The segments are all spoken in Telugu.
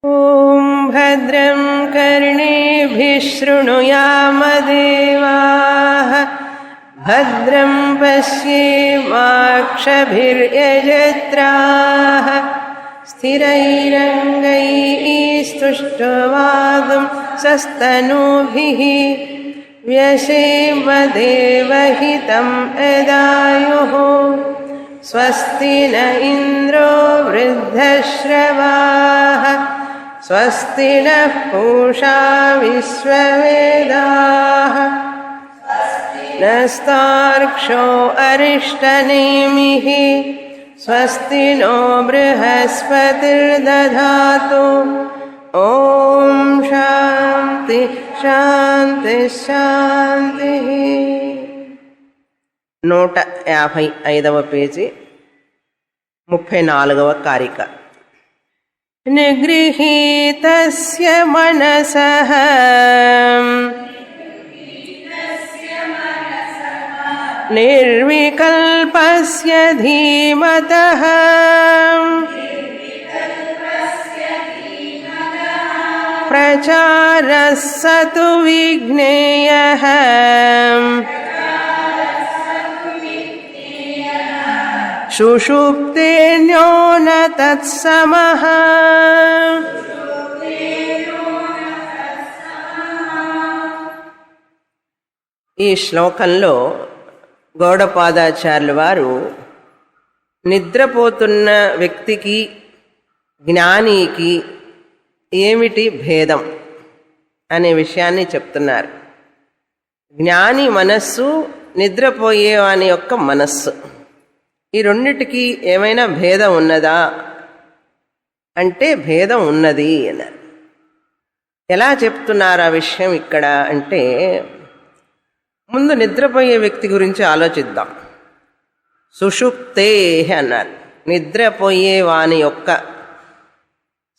ఓం భద్రం కర్ణేభిః శృణుయామదేవాః భద్రం పశ్యేమాక్షభిర్యజత్రాః స్థిరైరంగైస్తుష్ట్వాగుం సస్తనూభిః వ్యశేమదేవహితం యదాయుః స్వస్తి న ఇంద్రో వృద్ధశ్రవాః స్వస్తి నః పూషా విశ్వవేదాః నస్తార్క్ష్యో అరిష్టనేమిః స్వస్తి నో బృహస్పతిర్దధాతు ఓం శాంతి శాంతి శాంతి. 155వ పేజీ 34వ కారిక. నిగృహీతస్య మనసః నిర్వికల్పస్య ధీమతః ప్రచారः సతు విజ్ఞేయః సుషుప్తేన్యో న తత్సమః. ఈ శ్లోకంలో గౌడపాదాచార్యుల వారు నిద్రపోతున్న వ్యక్తికి జ్ఞానికి ఏమిటి భేదం అనే విషయాన్ని చెప్తున్నారు. జ్ఞాని మనస్సు, నిద్రపోయేవాని యొక్క మనస్సు, ఈ రెండిటికి ఏమైనా భేదం ఉన్నదా అంటే భేదం ఉన్నది అన్నారు. ఎలా చెప్తున్నారు ఆ విషయం ఇక్కడ అంటే, ముందు నిద్రపోయే వ్యక్తి గురించి ఆలోచిద్దాం. సుషుప్తే అన్నారు. నిద్రపోయే వాని యొక్క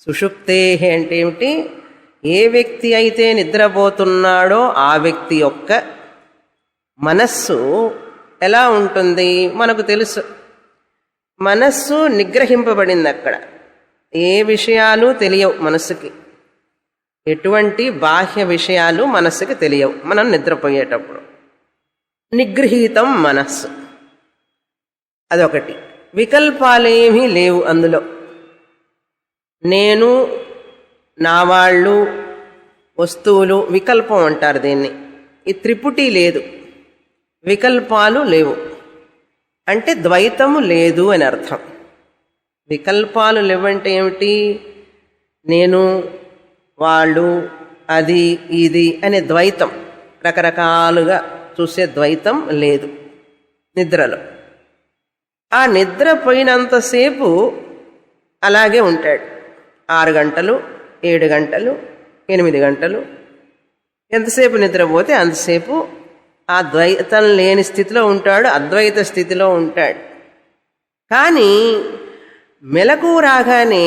సుషుప్తే అంటే ఏమిటి? ఏ వ్యక్తి అయితే నిద్రపోతున్నాడో ఆ వ్యక్తి యొక్క మనస్సు ఎలా ఉంటుంది మనకు తెలుసు. మనస్సు నిగ్రహింపబడింది. అక్కడ ఏ విషయాలు తెలియవు మనస్సుకి, ఎటువంటి బాహ్య విషయాలు మనస్సుకి తెలియవు. మనం నిద్రపోయేటప్పుడు నిగృహీతం మనస్సు, అదొకటి. వికల్పాలేమీ లేవు అందులో. నేను, నా వాళ్ళు, వస్తువులు వికల్పం అంటారు దీన్ని. ఈ త్రిపుటి లేదు, వికల్పాలు లేవు అంటే ద్వైతము లేదు అని అర్థం. వికల్పాలు లేవంటే ఏమిటి? నేను, వాళ్ళు, అది, ఇది అనే ద్వైతం, రకరకాలుగా చూసే ద్వైతం లేదు నిద్రలో. ఆ నిద్ర పోయినంతసేపు అలాగే ఉంటాడు. 6 గంటలు, 7 గంటలు, 8 గంటలు, ఎంతసేపు నిద్రపోతే అంతసేపు ఆ ద్వైతం లేని స్థితిలో ఉంటాడు, అద్వైత స్థితిలో ఉంటాడు. కానీ మెలకువ రాగానే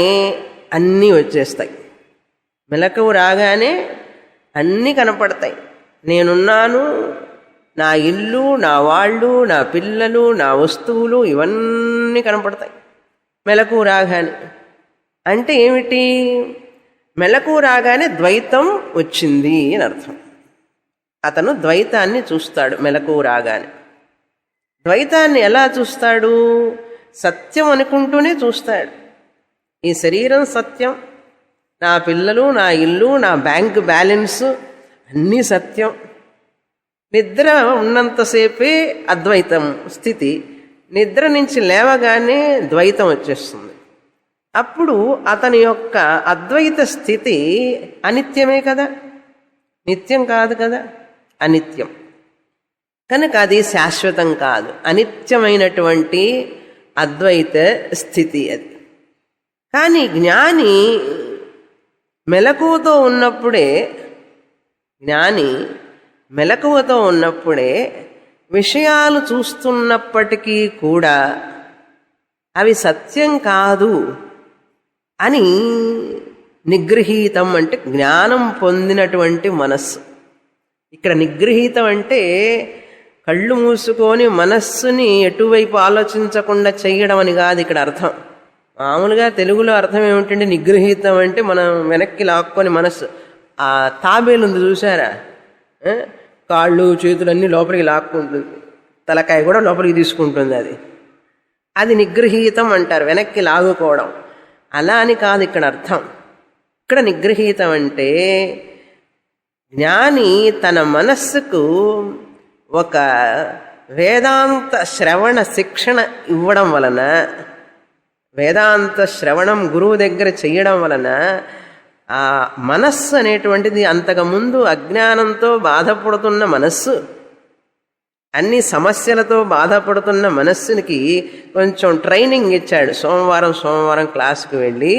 అన్నీ వచ్చేస్తాయి. మెలకువ రాగానే అన్నీ కనపడతాయి. నేనున్నాను, నా ఇల్లు, నా వాళ్ళు, నా పిల్లలు, నా వస్తువులు ఇవన్నీ కనపడతాయి మెలకువ రాగానే. అంటే ఏమిటి? మెలకువ రాగానే ద్వైతం వచ్చింది అని అర్థం. అతను ద్వైతాన్ని చూస్తాడు మెలకువ రాగానే. ద్వైతాన్ని ఎలా చూస్తాడు? సత్యం అనుకుంటూనే చూస్తాడు. ఈ శరీరం సత్యం, నా పిల్లలు, నా ఇల్లు, నా బ్యాంక్ బ్యాలెన్స్ అన్నీ సత్యం. నిద్ర ఉన్నంతసేపే అద్వైతం స్థితి. నిద్ర నుంచి లేవగానే ద్వైతం వచ్చేస్తుంది. అప్పుడు అతని యొక్క అద్వైత స్థితి అనిత్యమే కదా, నిత్యం కాదు కదా, అనిత్యం. కనుక అది శాశ్వతం కాదు, అనిత్యమైనటువంటి అద్వైత స్థితి అది. కానీ జ్ఞాని మెలకువతో ఉన్నప్పుడే విషయాలు చూస్తున్నప్పటికీ కూడా అవి సత్యం కాదు అని నిగృహీతం అంటే జ్ఞానం పొందినటువంటి మనస్సు. ఇక్కడ నిగృహీతం అంటే కళ్ళు మూసుకొని మనస్సుని ఎటువైపు ఆలోచించకుండా చెయ్యడం అని కాదు ఇక్కడ అర్థం. మామూలుగా తెలుగులో అర్థం ఏమిటంటే నిగృహీతం అంటే మనం వెనక్కి లాక్కొని మనస్సు ఆ తాబేలు ఉంది చూసారా, కాళ్ళు చేతులన్నీ లోపలికి లాక్కుంటుంది, తలకాయ కూడా లోపలికి తీసుకుంటుంది, అది నిగృహీతం అంటారు, వెనక్కి లాగుకోవడం. అలా అని కాదు ఇక్కడ అర్థం. ఇక్కడ నిగృహీతం అంటే జ్ఞాని తన మనస్సుకు ఒక వేదాంత శ్రవణ శిక్షణ ఇవ్వడం వలన, వేదాంత శ్రవణం గురువు దగ్గర చెయ్యడం వలన ఆ మనస్సు అనేటువంటిది అంతకుముందు అజ్ఞానంతో బాధపడుతున్న మనస్సు, అన్ని సమస్యలతో బాధపడుతున్న మనస్సునికి కొంచెం ట్రైనింగ్ ఇచ్చాడు. సోమవారం క్లాసుకు వెళ్ళి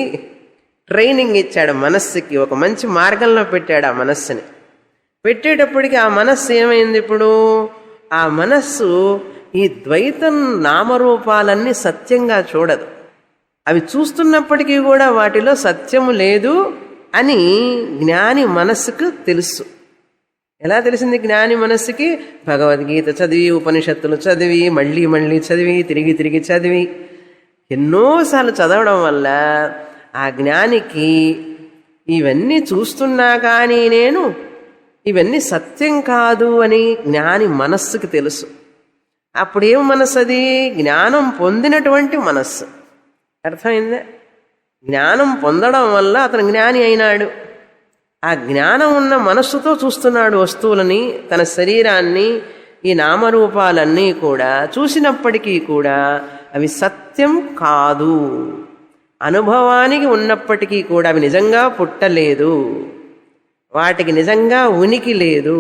ట్రైనింగ్ ఇచ్చాడు మనస్సుకి, ఒక మంచి మార్గంలో పెట్టాడు ఆ మనస్సుని. పెట్టేటప్పటికి ఆ మనస్సు ఏమైంది, ఇప్పుడు ఆ మనస్సు ఈ ద్వైతం నామరూపాలన్నీ సత్యంగా చూడదు. అవి చూస్తున్నప్పటికీ కూడా వాటిలో సత్యము లేదు అని జ్ఞాని మనస్సుకు తెలుసు. ఎలా తెలిసింది జ్ఞాని మనస్సుకి? భగవద్గీత చదివి, ఉపనిషత్తులు చదివి, మళ్ళీ చదివి, తిరిగి చదివి, ఎన్నోసార్లు చదవడం వల్ల ఆ జ్ఞానికి ఇవన్నీ చూస్తున్నా కానీ నేను ఇవన్నీ సత్యం కాదు అని జ్ఞాని మనస్సుకి తెలుసు. అప్పుడేం మనస్సు? అది జ్ఞానం పొందినటువంటి మనస్సు. అర్థమైందా? జ్ఞానం పొందడం వల్ల అతను జ్ఞాని అయినాడు. ఆ జ్ఞానం ఉన్న మనస్సుతో చూస్తున్నాడు వస్తువులని, తన శరీరాన్ని, ఈ నామరూపాలన్నీ కూడా. చూసినప్పటికీ కూడా అవి సత్యం కాదు, అనుభవానికి ఉన్నప్పటికీ కూడా అవి నిజంగా పుట్టలేదు, వాటికి నిజంగా ఉనికి లేదు,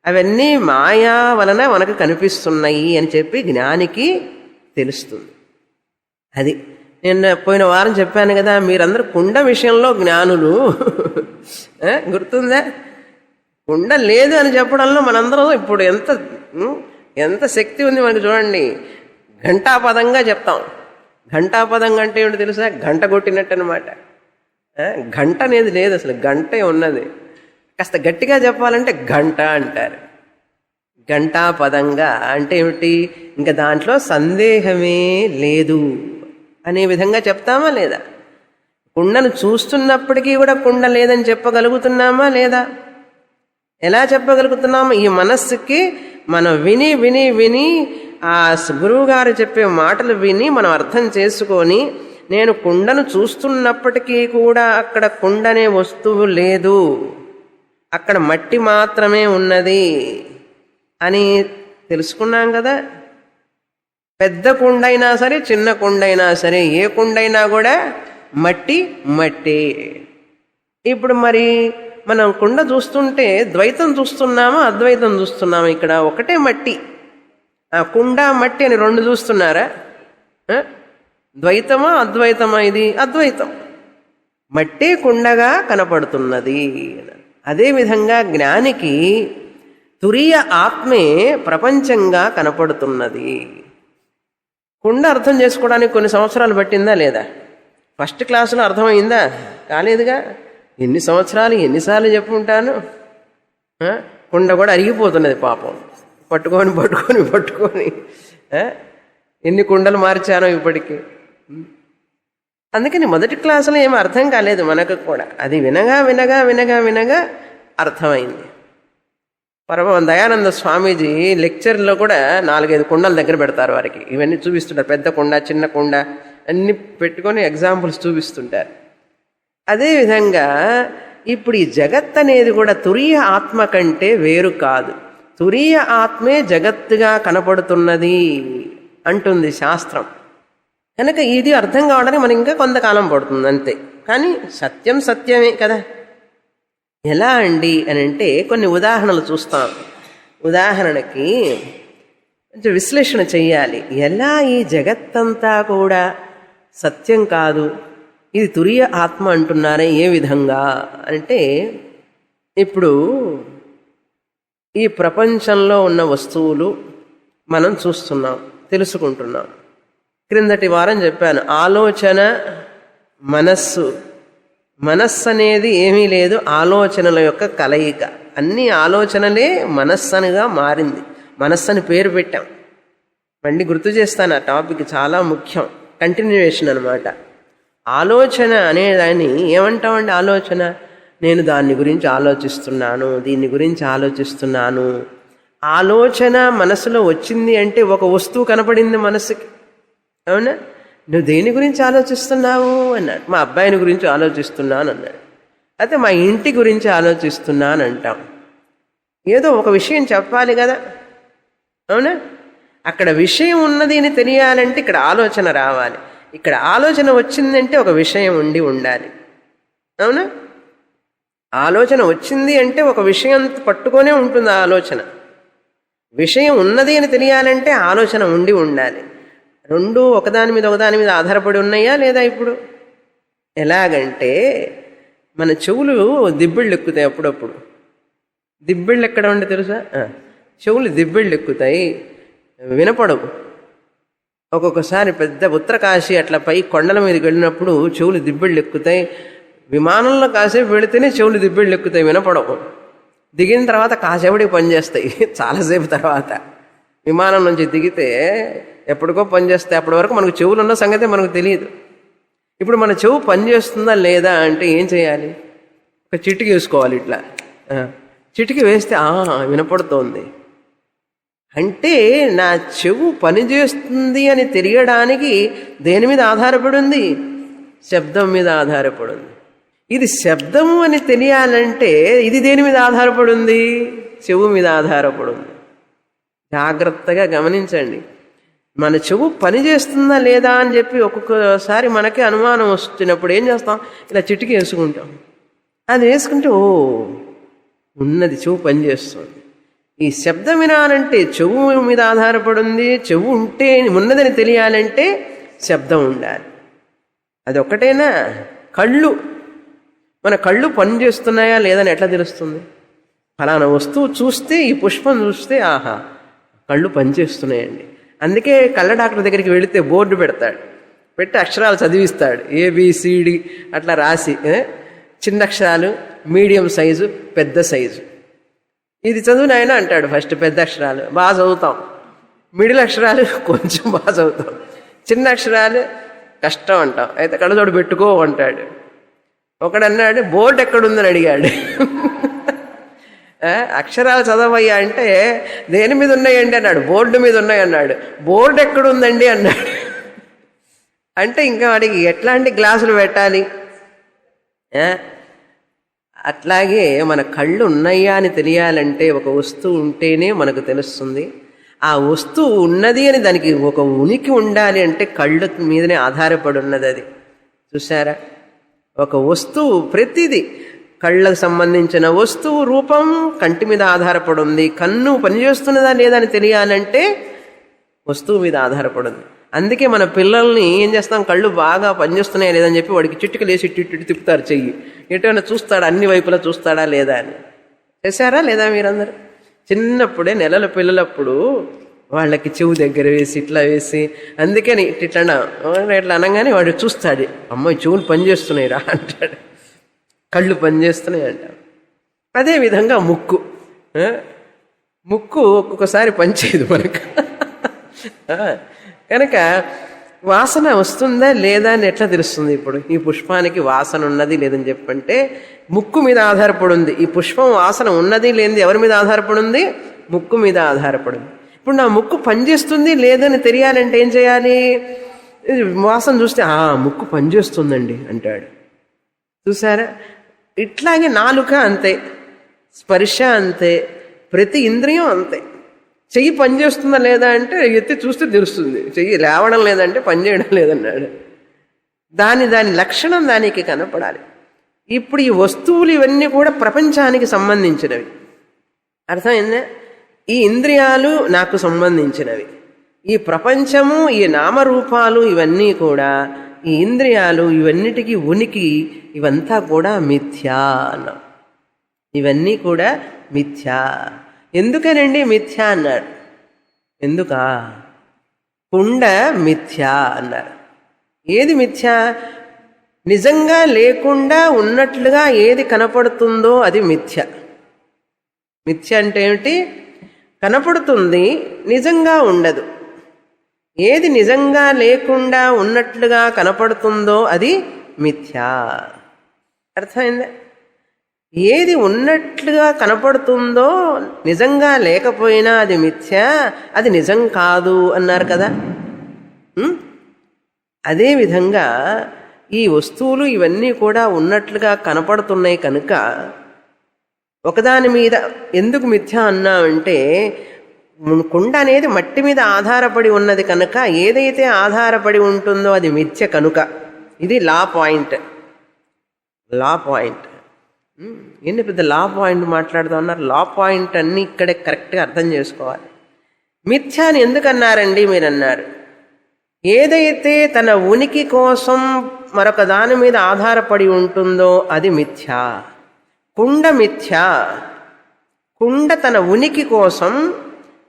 అవన్నీ మాయా వలన మనకు కనిపిస్తున్నాయి అని చెప్పి జ్ఞానికి తెలుస్తుంది. అది నేను పోయిన వారం చెప్పాను కదా, మీరందరూ కుండ విషయంలో జ్ఞానులు. గుర్తుందా? కుండ లేదు అని చెప్పడంలో మనందరం ఇప్పుడు ఎంత శక్తి ఉంది మనకు. చూడండి, ఘంటాపదంగా చెప్తాం. ఘంటాపదంగా అంటే ఏమిటి తెలుసా? గంట కొట్టినట్టు అనమాట. గంట అనేది లేదు, అసలు గంటే ఉన్నది. కాస్త గట్టిగా చెప్పాలంటే గంట అంటారు. ఘంటాపదంగా అంటే ఏమిటి? ఇంకా దాంట్లో సందేహమే లేదు అనే విధంగా చెప్తామా లేదా? కుండను చూస్తున్నప్పటికీ కూడా కుండ లేదని చెప్పగలుగుతున్నామా లేదా? ఎలా చెప్పగలుగుతున్నాము? ఈ మనస్సుకి మనం విని విని విని ఆ గురువు గారు చెప్పే మాటలు విని మనం అర్థం చేసుకొని, నేను కుండను చూస్తున్నప్పటికీ కూడా అక్కడ కుండనే వస్తువు లేదు, అక్కడ మట్టి మాత్రమే ఉన్నది అని తెలుసుకున్నాం కదా. పెద్ద కుండైనా సరే, చిన్న కుండైనా సరే, ఏ కుండైనా కూడా మట్టి మట్టే. ఇప్పుడు మరి మనం కుండ చూస్తుంటే ద్వైతం చూస్తున్నామా, అద్వైతం చూస్తున్నామా? ఇక్కడ ఒకటే మట్టి, ఆ కుండ మట్టి అని రెండు చూస్తున్నారా? ద్వైతమా అద్వైతమా? ఇది అద్వైతం. మట్టే కుండగా కనపడుతున్నది. అదేవిధంగా జ్ఞానికి తురీయ ఆత్మే ప్రపంచంగా కనపడుతున్నది. కుండ అర్థం చేసుకోవడానికి కొన్ని సంవత్సరాలు పట్టిందా లేదా? ఫస్ట్ క్లాసులో అర్థమైందా? కాలేదుగా. ఎన్ని సంవత్సరాలు, ఎన్నిసార్లు చెప్పుంటాను. కుండ కూడా అరిగిపోతున్నది పాపం, పట్టుకొని పట్టుకొని పట్టుకొని ఎన్ని కుండలు మార్చానో ఇప్పటికీ. అందుకని మొదటి క్లాసులో ఏమీ అర్థం కాలేదు మనకు కూడా. అది వినగా వినగా వినగా వినగా అర్థమైంది. దయానంద స్వామీజీ లెక్చర్లో కూడా 4-5 కుండల దగ్గర పెడతారు వారికి. ఇవన్నీ చూపిస్తుంటారు, పెద్ద కుండ, చిన్న కుండ అన్ని పెట్టుకొని ఎగ్జాంపుల్స్ చూపిస్తుంటారు. అదేవిధంగా ఇప్పుడు ఈ జగత్ అనేది కూడా తురీయ ఆత్మ కంటే వేరు కాదు. తురీయ ఆత్మే జగత్తుగా కనపడుతున్నది అంటుంది శాస్త్రం. కనుక ఇది అర్థం కావడానికి మనకి ఇంకా కొంతకాలం పడుతుంది అంతే. కానీ సత్యం సత్యమే కదా. ఎలా అండి అని అంటే కొన్ని ఉదాహరణలు చూస్తాం. ఉదాహరణకి కొంచెం విశ్లేషణ చెయ్యాలి. ఎలా ఈ జగత్తంతా కూడా సత్యం కాదు, ఇది తురీయ ఆత్మ అంటున్నారే ఏ విధంగా అంటే, ఇప్పుడు ఈ ప్రపంచంలో ఉన్న వస్తువులు మనం చూస్తున్నాం, తెలుసుకుంటున్నాం. క్రిందటి వారం చెప్పాను, ఆలోచన మనస్సు. మనస్సు అనేది ఏమీ లేదు, ఆలోచనల యొక్క కలయిక. అన్ని ఆలోచనలే మనస్సునిగా మారింది. మనస్సు అని పేరు పెట్టాం. మళ్ళీ గుర్తు చేస్తాను, ఆ టాపిక్ చాలా ముఖ్యం. కంటిన్యూయేషన్ అనమాట. ఆలోచన అనేదాన్ని ఏమంటామండి? ఆలోచన, నేను దాని గురించి ఆలోచిస్తున్నాను, దీని గురించి ఆలోచిస్తున్నాను. ఆలోచన మనసులో వచ్చింది అంటే ఒక వస్తువు కనపడింది మనసుకి, అవునా? నువ్వు దేని గురించి ఆలోచిస్తున్నావు అన్నాడు. మా అబ్బాయిని గురించి ఆలోచిస్తున్నాను అన్నాడు. అయితే మా ఇంటి గురించి ఆలోచిస్తున్నాను అంటాం. ఏదో ఒక విషయం చెప్పాలి కదా, అవునా? అక్కడ విషయం ఉన్నది అని తెలియాలంటే ఇక్కడ ఆలోచన రావాలి. ఇక్కడ ఆలోచన వచ్చిందంటే ఒక విషయం ఉండాలి, అవునా? ఆలోచన వచ్చింది అంటే ఒక విషయం పట్టుకొనే ఉంటుంది ఆ ఆలోచన. విషయం ఉన్నది అని తెలియాలంటే ఆలోచన ఉండాలి. రెండు ఒకదాని మీద ఆధారపడి ఉన్నాయా లేదా? ఇప్పుడు ఎలాగంటే మన చెవులు దిబ్బిళ్ళు ఎక్కుతాయి అప్పుడప్పుడు. దిబ్బిళ్ళు ఎక్కడ ఉండే తెలుసా? చెవులు దిబ్బిళ్ళు ఎక్కుతాయి, వినపడవు. ఒక్కొక్కసారి పెద్ద ఉత్తరకాశీ అట్లా పై కొండల మీదకి వెళ్ళినప్పుడు చెవులు దిబ్బిళ్ళు ఎక్కుతాయి. విమానంలో కాసేపు వెళితేనే చెవులు దిబ్బిళ్ళు ఎక్కుతాయి, వినపడవు. దిగిన తర్వాత కాసేపటికి పనిచేస్తాయి, చాలాసేపు తర్వాత. విమానం నుంచి దిగితే ఎప్పటికో పనిచేస్తాయి, అప్పటి వరకు మనకు చెవులు ఉన్న సంగతే మనకు తెలియదు. ఇప్పుడు మన చెవు పనిచేస్తుందా లేదా అంటే ఏం చేయాలి? ఒక చిటికి వేసుకోవాలి, ఇట్లా చిటికి వేస్తే వినపడుతోంది అంటే నా చెవు పనిచేస్తుంది అని తెలియడానికి దేని మీద ఆధారపడి ఉంది? శబ్దం మీద ఆధారపడి ఉంది. ఇది శబ్దము అని తెలియాలంటే ఇది దేని మీద ఆధారపడి ఉంది? చెవు మీద ఆధారపడి ఉంది. జాగ్రత్తగా గమనించండి. మన చెవు పనిచేస్తుందా లేదా అని చెప్పి ఒక్కొక్కసారి మనకి అనుమానం వచ్చినప్పుడు ఏం చేస్తాం? ఇలా చిటికి వేసుకుంటాం. అది వేసుకుంటే ఉన్నది, చెవు పనిచేస్తుంది. ఈ శబ్దం వినాలంటే చెవు మీద ఆధారపడి ఉంది. చెవు ఉంటే ఉన్నదని తెలియాలంటే శబ్దం ఉండాలి. అది ఒక్కటేనా? కళ్ళు, మన కళ్ళు పనిచేస్తున్నాయా లేదని ఎట్లా తెలుస్తుంది? ఫలానా వస్తువు చూస్తే, ఈ పుష్పం చూస్తే ఆహా కళ్ళు పనిచేస్తున్నాయండి. అందుకే కళ్ళ డాక్టర్ దగ్గరికి వెళితే బోర్డు పెడతాడు, పెట్టి అక్షరాలు చదివిస్తాడు, ABCD అట్లా రాసి, చిన్న అక్షరాలు, మీడియం సైజు, పెద్ద సైజు. ఇది చదువు నాయనా అంటాడు. ఫస్ట్ పెద్ద అక్షరాలు బాగా చదువుతాం, మిడిల్ అక్షరాలు కొంచెం బాగా చదువుతాం, చిన్న అక్షరాలు కష్టం అంటాం. అయితే కళ్ళజోడు పెట్టుకో అంటాడు. ఒకడన్నాడు బోర్డు ఎక్కడుందని అడిగాడు. అక్షరాలు చదవయ్యా అంటే దేని మీద ఉన్నాయండి అన్నాడు. బోర్డు మీద ఉన్నాయి అన్నాడు. బోర్డు ఎక్కడుందండి అన్నాడు. అంటే ఇంకా వాడికి ఎట్లాంటి గ్లాసులు పెట్టాలి? అట్లాగే మన కళ్ళు ఉన్నాయా అని తెలియాలంటే ఒక వస్తువు ఉంటేనే మనకు తెలుస్తుంది. ఆ వస్తువు ఉన్నది అని దానికి ఒక ఉనికి ఉండాలి అంటే కళ్ళు మీదనే ఆధారపడి ఉన్నది. అది చూసారా? ఒక వస్తువు ప్రతిదీ కళ్ళకు సంబంధించిన వస్తువు రూపం కంటి మీద ఆధారపడి ఉంది. కన్ను పనిచేస్తున్నదా లేదా అని తెలియాలంటే వస్తువు మీద ఆధారపడి ఉంది. అందుకే మన పిల్లల్ని ఏం చేస్తాం? కళ్ళు బాగా పనిచేస్తున్నాయా లేదని చెప్పి వాడికి చిట్టుకు లేసి ఇటు తిప్పుతారు చెయ్యి. ఎటైనా చూస్తాడా, అన్ని వైపులా చూస్తాడా లేదా అని. చేశారా లేదా మీరందరూ? చిన్నప్పుడే నెలల పిల్లలప్పుడు వాళ్ళకి చెవు దగ్గర వేసి ఇట్లా వేసి, అందుకని ఇట్లా అనగానే వాడు చూస్తాడు, అమ్మాయి చెవులు పనిచేస్తున్నాయి రా అంటాడు, కళ్ళు పనిచేస్తున్నాయి అంటాడు. అదేవిధంగా ముక్కు ఒక్కొక్కసారి పనిచేయదు మనకు. కనుక వాసన వస్తుందా లేదా అని ఎట్లా తెలుస్తుంది? ఇప్పుడు ఈ పుష్పానికి వాసన ఉన్నది లేదని చెప్పంటే ముక్కు మీద ఆధారపడి ఉంది. ఈ పుష్పం వాసన ఉన్నది లేనిది ఎవరి మీద ఆధారపడి ఉంది? ముక్కు మీద ఆధారపడి ఉంది. ఇప్పుడు నా ముక్కు పనిచేస్తుంది లేదని తెలియాలంటే ఏం చేయాలి? వాసన చూస్తే ముక్కు పనిచేస్తుందండి అంటాడు. చూసారా? ఇట్లాగే నాలుక అంతే, స్పర్శ అంతే, ప్రతి ఇంద్రియం అంతే. చెయ్యి పనిచేస్తుందా లేదా అంటే ఎత్తి చూస్తే తెలుస్తుంది. చెయ్యి లేవడం లేదంటే పనిచేయడం లేదన్నాడు. దాని లక్షణం దానికి కనపడాలి. ఇప్పుడు ఈ వస్తువులు ఇవన్నీ కూడా ప్రపంచానికి సంబంధించినవి. అర్థమైందా? ఈ ఇంద్రియాలు నాకు సంబంధించినవి, ఈ ప్రపంచము, ఈ నామరూపాలు ఇవన్నీ కూడా, ఈ ఇంద్రియాలు ఇవన్నిటికీ ఉనికి, ఇవంతా కూడా మిథ్యా అన్నాం. ఇవన్నీ కూడా మిథ్యా. ఎందుకనండి మిథ్యా అన్నారు? ఎందుకా? కుండ మిథ్యా అన్నారు. ఏది మిథ్యా? నిజంగా లేకుండా ఉన్నట్లుగా ఏది కనపడుతుందో అది మిథ్య. మిథ్య అంటే ఏమిటి? కనపడుతుంది, నిజంగా ఉండదు. ఏది నిజంగా లేకుండా ఉన్నట్లుగా కనపడుతుందో అది మిథ్యా. అర్థమైందా? ఏది ఉన్నట్లుగా కనపడుతుందో నిజంగా లేకపోయినా అది మిథ్యా, అది నిజం కాదు అన్నారు కదా. అదేవిధంగా ఈ వస్తువులు ఇవన్నీ కూడా ఉన్నట్లుగా కనపడుతున్నాయి కనుక ఒకదాని మీద ఎందుకు మిథ్య అన్నామంటే కుండ అనేది మట్టి మీద ఆధారపడి ఉన్నది కనుక ఏదైతే ఆధారపడి ఉంటుందో అది మిథ్య కనుక. ఇది లా పాయింట్. ఎన్ని పెద్ద లా పాయింట్ మాట్లాడుతూ ఉన్నారు. లా పాయింట్ అన్నీ ఇక్కడే కరెక్ట్గా అర్థం చేసుకోవాలి. మిథ్య అని ఎందుకు అన్నారండి మీరు అన్నారు. ఏదైతే తన ఉనికి కోసం మరొక దాని మీద ఆధారపడి ఉంటుందో అది మిథ్య. కుండ మిథ్య. కుండ తన ఉనికి కోసం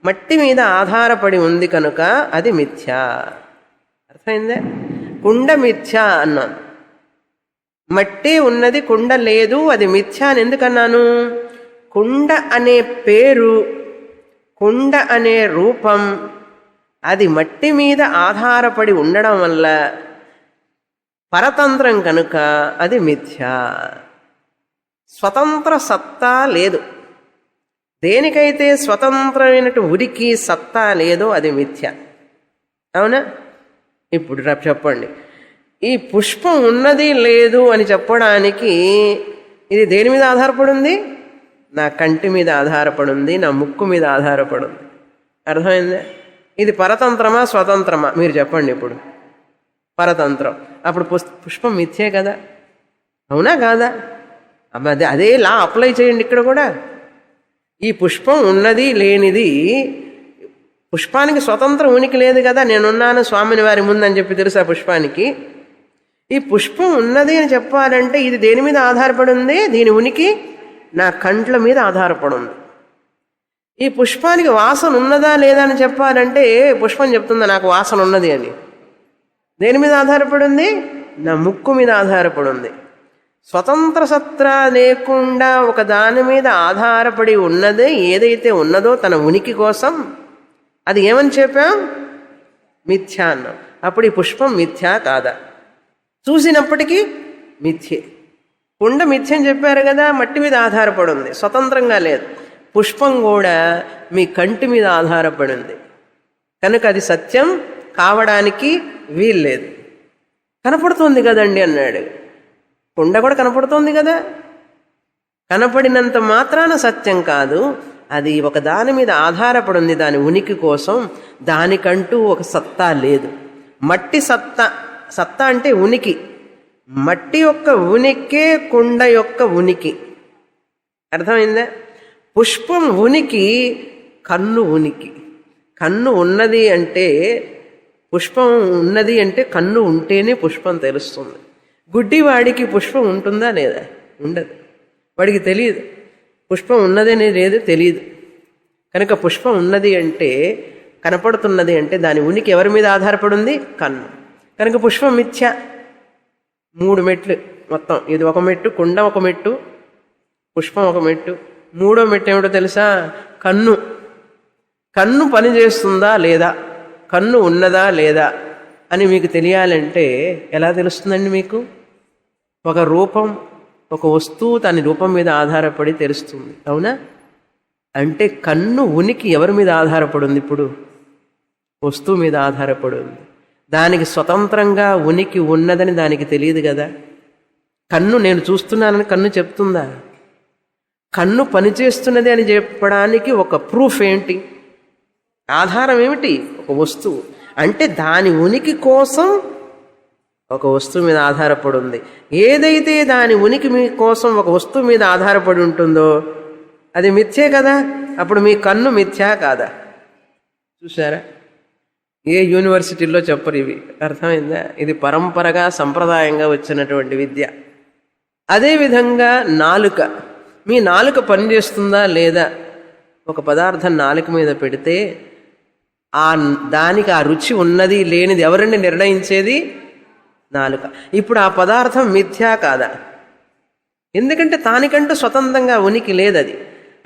మట్టి మీద ఆధారపడి ఉంది కనుక అది మిథ్య. అర్థమైందే? కుండ మిథ్య అన్నాను. మట్టి ఉన్నది, కుండ లేదు, అది మిథ్య అని ఎందుకన్నాను? కుండ అనే పేరు, కుండ అనే రూపం అది మట్టి మీద ఆధారపడి ఉండడం వల్ల పరతంత్రం కనుక అది మిథ్య. స్వతంత్ర సత్తా లేదు. దేనికైతే స్వతంత్రమైనటు ఉనికి సత్తా లేదో అది మిథ్య. అవునా? ఇప్పుడు చెప్పండి, ఈ పుష్పం ఉన్నది లేదు అని చెప్పడానికి ఇది దేని మీద ఆధారపడింది? నా కంటి మీద ఆధారపడింది, నా ముక్కు మీద ఆధారపడింది. అర్థమైందా? ఇది పరతంత్రమా స్వతంత్రమా మీరు చెప్పండి. ఇప్పుడు పరతంత్రం, అప్పుడు పుష్పం మిథ్యే కదా. అవునా కాదా? అదే లా అప్లై చేయండి ఇక్కడ కూడా. ఈ పుష్పం ఉన్నది లేనిది, పుష్పానికి స్వతంత్ర ఉనికి లేదు కదా. నేనున్నాను స్వామిని వారి ముందని చెప్పి తెలుసా పుష్పానికి. ఈ పుష్పం ఉన్నది అని చెప్పాలంటే ఇది దేని మీద ఆధారపడి ఉంది? దీని ఉనికి నా కంట్ల మీద ఆధారపడి ఉంది. ఈ పుష్పానికి వాసన ఉన్నదా లేదా అని చెప్పాలంటే పుష్పం చెప్తుందా నాకు వాసన ఉన్నది అని? దేని మీద ఆధారపడి ఉంది? నా ముక్కు మీద ఆధారపడి ఉంది. స్వతంత్ర సత్తా లేకుండా ఒక దాని మీద ఆధారపడి ఉన్నదే ఏదైతే ఉన్నదో తన ఉనికి కోసం, అది ఏమని చెప్పాం? మిథ్యా అన్నాం. అప్పుడు ఈ పుష్పం మిథ్యా కాదా? చూసినప్పటికీ మిథ్యే. కుండ మిథ్య అని చెప్పారు కదా, మట్టి మీద ఆధారపడి ఉంది, స్వతంత్రంగా లేదు. పుష్పం కూడా మీ కంటి మీద ఆధారపడి ఉంది కనుక అది సత్యం కావడానికి వీల్లేదు. కనపడుతుంది కదండి అన్నాడు. కుండ కూడా కనపడుతోంది కదా. కనపడినంత మాత్రాన సత్యం కాదు, అది ఒక దాని మీద ఆధారపడి ఉంది దాని ఉనికి కోసం. దానికంటూ ఒక సత్తా లేదు. మట్టి సత్తా, సత్తా అంటే ఉనికి. మట్టి యొక్క ఉనికే కుండ యొక్క ఉనికి. అర్థమైందా? పుష్పం ఉనికి కన్ను ఉనికి. కన్ను ఉన్నది అంటే, పుష్పం ఉన్నది అంటే కన్ను ఉంటేనే పుష్పం తెలుస్తుంది. గుడ్డివాడికి పుష్పం ఉంటుందా లేదా? ఉండదు. వాడికి తెలియదు పుష్పం ఉన్నదని, లేదు తెలియదు. కనుక పుష్పం ఉన్నది అంటే, కనపడుతున్నది అంటే దాని ఉనికి ఎవరి మీద ఆధారపడి ఉంది? కన్ను. కనుక పుష్పం మిథ్య. 3 మెట్లు మొత్తం. ఇది ఒక మెట్టు, కుండ ఒక మెట్టు, పుష్పం ఒక మెట్టు. 3వ మెట్టు ఏమిటో తెలుసా? కన్ను. కన్ను పని చేస్తుందా లేదా, కన్ను ఉన్నదా లేదా అని మీకు తెలియాలంటే ఎలా తెలుస్తుందండి? మీకు ఒక రూపం, ఒక వస్తువు దాని రూపం మీద ఆధారపడి తెలుస్తుంది. అవునా? అంటే కన్ను ఉనికి ఎవరి మీద ఆధారపడి ఉంది? ఇప్పుడు వస్తువు మీద ఆధారపడి ఉంది. దానికి స్వతంత్రంగా ఉనికి ఉన్నదని దానికి తెలియదు కదా. కన్ను నేను చూస్తున్నానని కన్ను చెప్తుందా? కన్ను పనిచేస్తున్నది అని చెప్పడానికి ఒక ప్రూఫ్ ఏంటి? ఆధారం ఏమిటి? ఒక వస్తువు. అంటే దాని ఉనికి కోసం ఒక వస్తువు మీద ఆధారపడి ఉంది. ఏదైతే దాని ఉనికి కోసం ఒక వస్తువు మీద ఆధారపడి ఉంటుందో అది మిథ్యే కదా. అప్పుడు మీ కన్ను మిథ్యా కాదా? చూసారా? ఏ యూనివర్సిటీలో చెప్పరు ఇవి. అర్థమైందా? ఇది పరంపరగా సంప్రదాయంగా వచ్చినటువంటి విద్య. అదేవిధంగా నాలుక. మీ నాలుక పనిచేస్తుందా లేదా? ఒక పదార్థం నాలుక మీద పెడితే దానికి ఆ రుచి ఉన్నది లేనిది ఎవరండి నిర్ణయించేది? నాలుక. ఇప్పుడు ఆ పదార్థం మిథ్యా కాదా? ఎందుకంటే దానికంటూ స్వతంత్రంగా ఉనికి లేదు.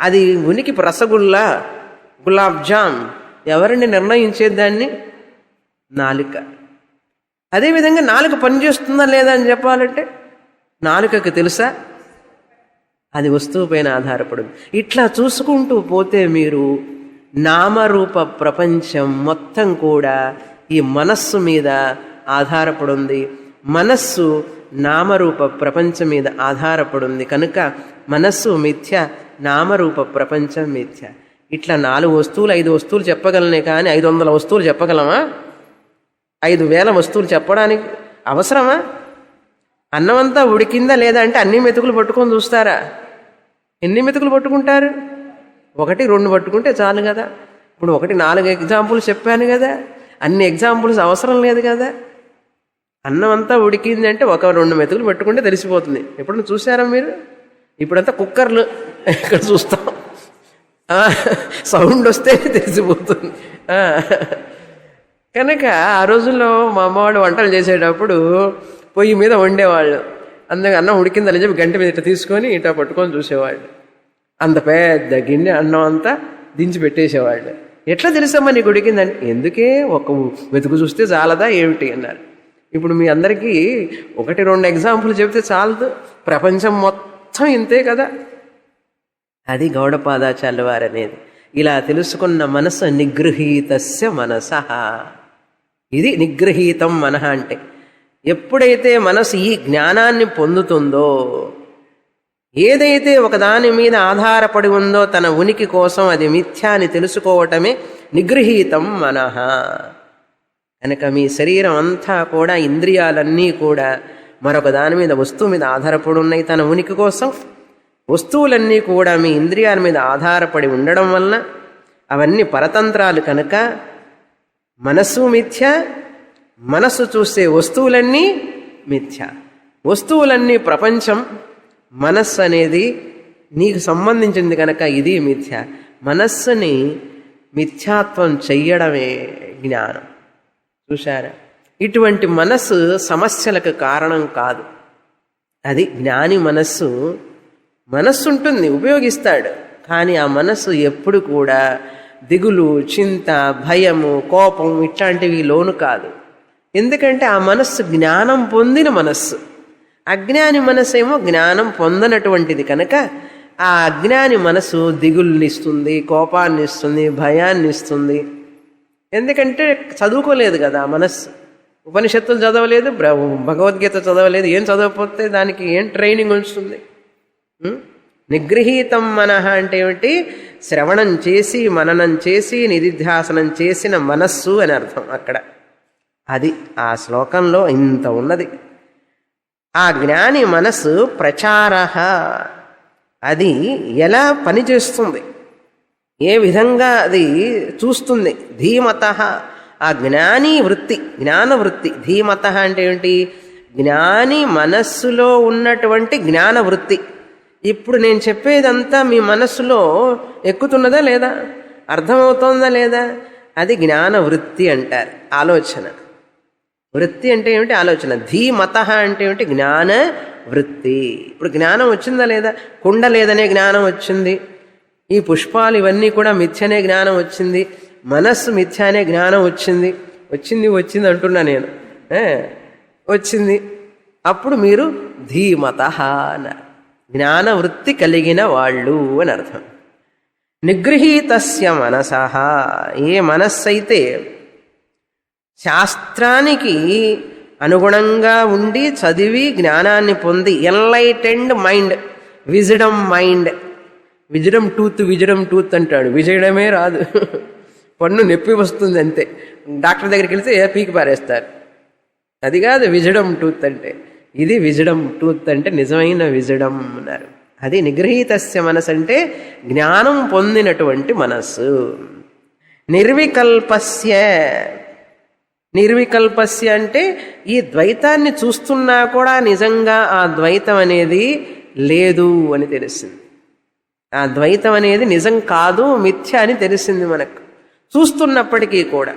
అది ఉనికి రసగుల్లా, గులాబ్ జామ్ ఎవరిని నిర్ణయించేది? దాన్ని నాలుక. అదేవిధంగా నాలుక పనిచేస్తుందా లేదా అని చెప్పాలంటే నాలుకకు తెలుసా? అది వస్తువు పైన ఆధారపడింది. ఇట్లా చూసుకుంటూ పోతే మీరు నామరూప ప్రపంచం మొత్తం కూడా ఈ మనస్సు మీద ఆధారపడింది. మనస్సు నామరూప ప్రపంచం మీద ఆధారపడింది కనుక మనస్సు మిథ్య, నామరూప ప్రపంచం మిథ్య. ఇట్లా 4 వస్తువులు 5 వస్తువులు చెప్పగలనే కానీ 500 వస్తువులు చెప్పగలమా? 5000 వస్తువులు చెప్పడానికి అవసరమా? అన్నమంతా ఉడికిందా లేదా అంటే అన్ని మెతుకులు పట్టుకొని చూస్తారా? ఎన్ని మెతుకులు పట్టుకుంటారు? 1, 2 పట్టుకుంటే చాలు కదా. ఇప్పుడు 1, 4 ఎగ్జాంపుల్స్ చెప్పాను కదా. అన్ని ఎగ్జాంపుల్స్ అవసరం లేదు కదా. అన్నం అంతా ఉడికింది అంటే 1, 2 మెతుకులు పట్టుకుంటే తెలిసిపోతుంది. ఎప్పుడన్నా చూసారా మీరు? ఇప్పుడంతా కుక్కర్లు ఇక్కడ చూస్తాం, సౌండ్ వస్తే తెలిసిపోతుంది. కనుక ఆ రోజుల్లో మా అమ్మవాళ్ళు వంటలు చేసేటప్పుడు పొయ్యి మీద వండేవాళ్ళు. అందుకే అన్నం ఉడికిందని చెప్పి గంట మీద ఇట్లా తీసుకొని ఇట్లా పట్టుకొని చూసేవాళ్ళు. అంత పెద్ద గిన్నె అన్నం అంతా దించి పెట్టేసేవాళ్ళు. ఎట్లా తెలుసమ్మా నీకు ఉడికిందని? ఎందుకే 1 వెతుకు చూస్తే చాలదా ఏమిటి అన్నారు. ఇప్పుడు మీ అందరికీ 1, 2 ఎగ్జాంపుల్ చెబితే చాలదు, ప్రపంచం మొత్తం ఇంతే కదా. అది గౌడపాదాచార్యుల వారు అనేది. ఇలా తెలుసుకున్న మనసు నిగృహీతస్య మనసః. ఇది నిగృహీతం మనః అంటే ఎప్పుడైతే మనసు ఈ జ్ఞానాన్ని పొందుతుందో, ఏదైతే ఒకదాని మీద ఆధారపడి ఉందో తన ఉనికి కోసం అది మిథ్యా అని తెలుసుకోవటమే నిగృహీతం మనః. కనుక మీ శరీరం అంతా కూడా, ఇంద్రియాలన్నీ కూడా మరొక దాని మీద, వస్తువు మీద ఆధారపడి ఉన్నాయి తన ఉనికి కోసం. వస్తువులన్నీ కూడా మీ ఇంద్రియాల మీద ఆధారపడి ఉండడం వలన అవన్నీ పరతంత్రాలు కనుక మనస్సు మిథ్య, మనస్సు చూసే వస్తువులన్నీ మిథ్య. వస్తువులన్నీ ప్రపంచం, మనస్సు అనేది నీకు సంబంధించింది కనుక ఇది మిథ్య. మనస్సుని మిథ్యాత్వం చెయ్యడమే జ్ఞానం. చూశారా? ఇటువంటి మనస్సు సమస్యలకు కారణం కాదు. అది జ్ఞాని మనస్సు. మనస్సు ఉంటుంది, ఉపయోగిస్తాడు, కానీ ఆ మనస్సు ఎప్పుడు కూడా దిగులు, చింత, భయము, కోపం ఇట్లాంటివి లోను కాదు. ఎందుకంటే ఆ మనస్సు జ్ఞానం పొందిన మనస్సు. అజ్ఞాని మనస్సు ఏమో జ్ఞానం పొందనటువంటిది కనుక ఆ అజ్ఞాని మనసు దిగుల్ని ఇస్తుంది, కోపాన్ని ఇస్తుంది, భయాన్ని ఇస్తుంది. ఎందుకంటే చదువుకోలేదు కదా మనస్సు. ఉపనిషత్తులు చదవలేదు, భగవద్గీత చదవలేదు. ఏం చదవకపోతే దానికి ఏం ట్రైనింగ్ వస్తుంది? నిగృహీతం మనః అంటే ఏమిటి? శ్రవణం చేసి, మననం చేసి, నిధిధ్యాసనం చేసిన మనస్సు అని అర్థం అక్కడ. అది ఆ శ్లోకంలో ఇంత ఉన్నది. ఆ జ్ఞాని మనస్సు ప్రచారః, అది ఎలా పనిచేస్తుంది, ఏ విధంగా అది చూస్తుంది. ధీమతః, ఆ జ్ఞాని వృత్తి, జ్ఞాన వృత్తి. ధీమతః అంటే ఏమిటి? జ్ఞాని మనస్సులో ఉన్నటువంటి జ్ఞాన వృత్తి. ఇప్పుడు నేను చెప్పేదంతా మీ మనస్సులో ఎక్కుతున్నదా లేదా? అర్థమవుతోందా లేదా? అది జ్ఞాన వృత్తి అంటారు. ఆలోచన వృత్తి అంటే ఏమిటి? ఆలోచన. ధీమతః అంటే ఏమిటి? జ్ఞాన వృత్తి. ఇప్పుడు జ్ఞానం వచ్చిందా లేదా? కుండ లేదనే జ్ఞానం వచ్చింది. ఈ పుష్పాలు ఇవన్నీ కూడా మిథ్యనే జ్ఞానం వచ్చింది. మనస్సు మిథ్యానే జ్ఞానం వచ్చింది. వచ్చింది అంటున్నా నేను, వచ్చింది. అప్పుడు మీరు ధీమతః అన్నారు. జ్ఞానవృత్తి కలిగిన వాళ్ళు అని అర్థం. నిగృహీతస్య మనసః, ఏ మనస్సైతే శాస్త్రానికి అనుగుణంగా ఉండి చదివి జ్ఞానాన్ని పొంది, enlightened mind, wisdom mind. Wisdom tooth అంటాడు. విజయడమే రాదు, పన్ను నొప్పి వస్తుంది అంతే. డాక్టర్ దగ్గరికి వెళ్తే పీకి పారేస్తారు. అది కాదు విజడమ్ టూత్ అంటే. ఇది విజడమ్ టూత్ అంటే నిజమైన విజడం అన్నారు. అది నిగృహీతస్య మనసు అంటే జ్ఞానం పొందినటువంటి మనస్సు. నిర్వికల్పస్య, నిర్వికల్పస్య అంటే ఈ ద్వైతాన్ని చూస్తున్నా కూడా నిజంగా ఆ ద్వైతం అనేది లేదు అని తెలిసింది. ఆ ద్వైతం అనేది నిజం కాదు, మిథ్య అని తెలిసింది మనకు చూస్తున్నప్పటికీ కూడా.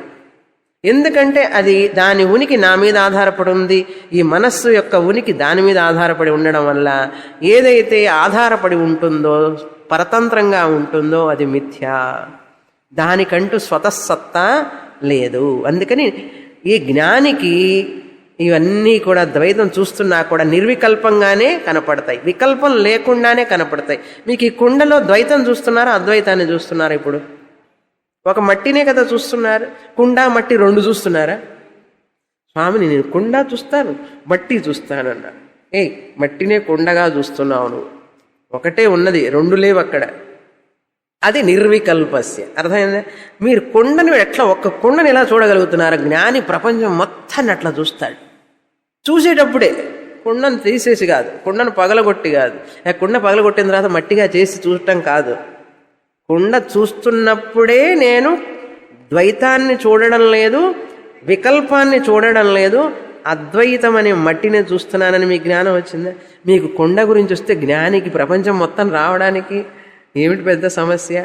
ఎందుకంటే అది దాని ఉనికి నా మీద ఆధారపడి ఉంది. ఈ మనస్సు యొక్క ఉనికి దాని మీద ఆధారపడి ఉండడం వల్ల ఏదైతే ఆధారపడి ఉంటుందో, పరతంత్రంగా ఉంటుందో అది మిథ్య. దానికంటూ స్వతస్సత్తా లేదు. అందుకని ఈ జ్ఞానికి ఇవన్నీ కూడా ద్వైతం చూస్తున్నా కూడా నిర్వికల్పంగానే కనపడతాయి, వికల్పం లేకుండానే కనపడతాయి. మీకు ఈ కుండలో ద్వైతం చూస్తున్నారా, అద్వైతాన్ని చూస్తున్నారా? ఇప్పుడు ఒక మట్టినే కదా చూస్తున్నారు, కుండ మట్టి రెండు చూస్తున్నారా? స్వామిని నేను కుండ చూస్తాను, మట్టి చూస్తానన్నా. మట్టినే కుండగా చూస్తున్నావు నువ్వు, ఒకటే ఉన్నది, రెండు లేవు అక్కడ. అది నిర్వికల్పస్య. అర్థమైందా? మీరు కుండని ఎట్లా ఒక్క కుండని ఎలా చూడగలుగుతున్నారు? జ్ఞాని ప్రపంచం మొత్తాన్ని అట్లా చూస్తాడు. చూసేటప్పుడే, కుండను తీసేసి కాదు, కుండను పగలగొట్టి కాదు, కుండ పగలగొట్టిన తర్వాత మట్టిగా చేసి చూడటం కాదు. కుండ చూస్తున్నప్పుడే నేను ద్వైతాన్ని చూడడం లేదు, వికల్పాన్ని చూడడం లేదు, అద్వైతం అనే మట్టిని చూస్తున్నానని మీకు జ్ఞానం వచ్చిందా? మీకు కుండ గురించి వస్తే జ్ఞానికి ప్రపంచం మొత్తం రావడానికి ఏమిటి పెద్ద సమస్య?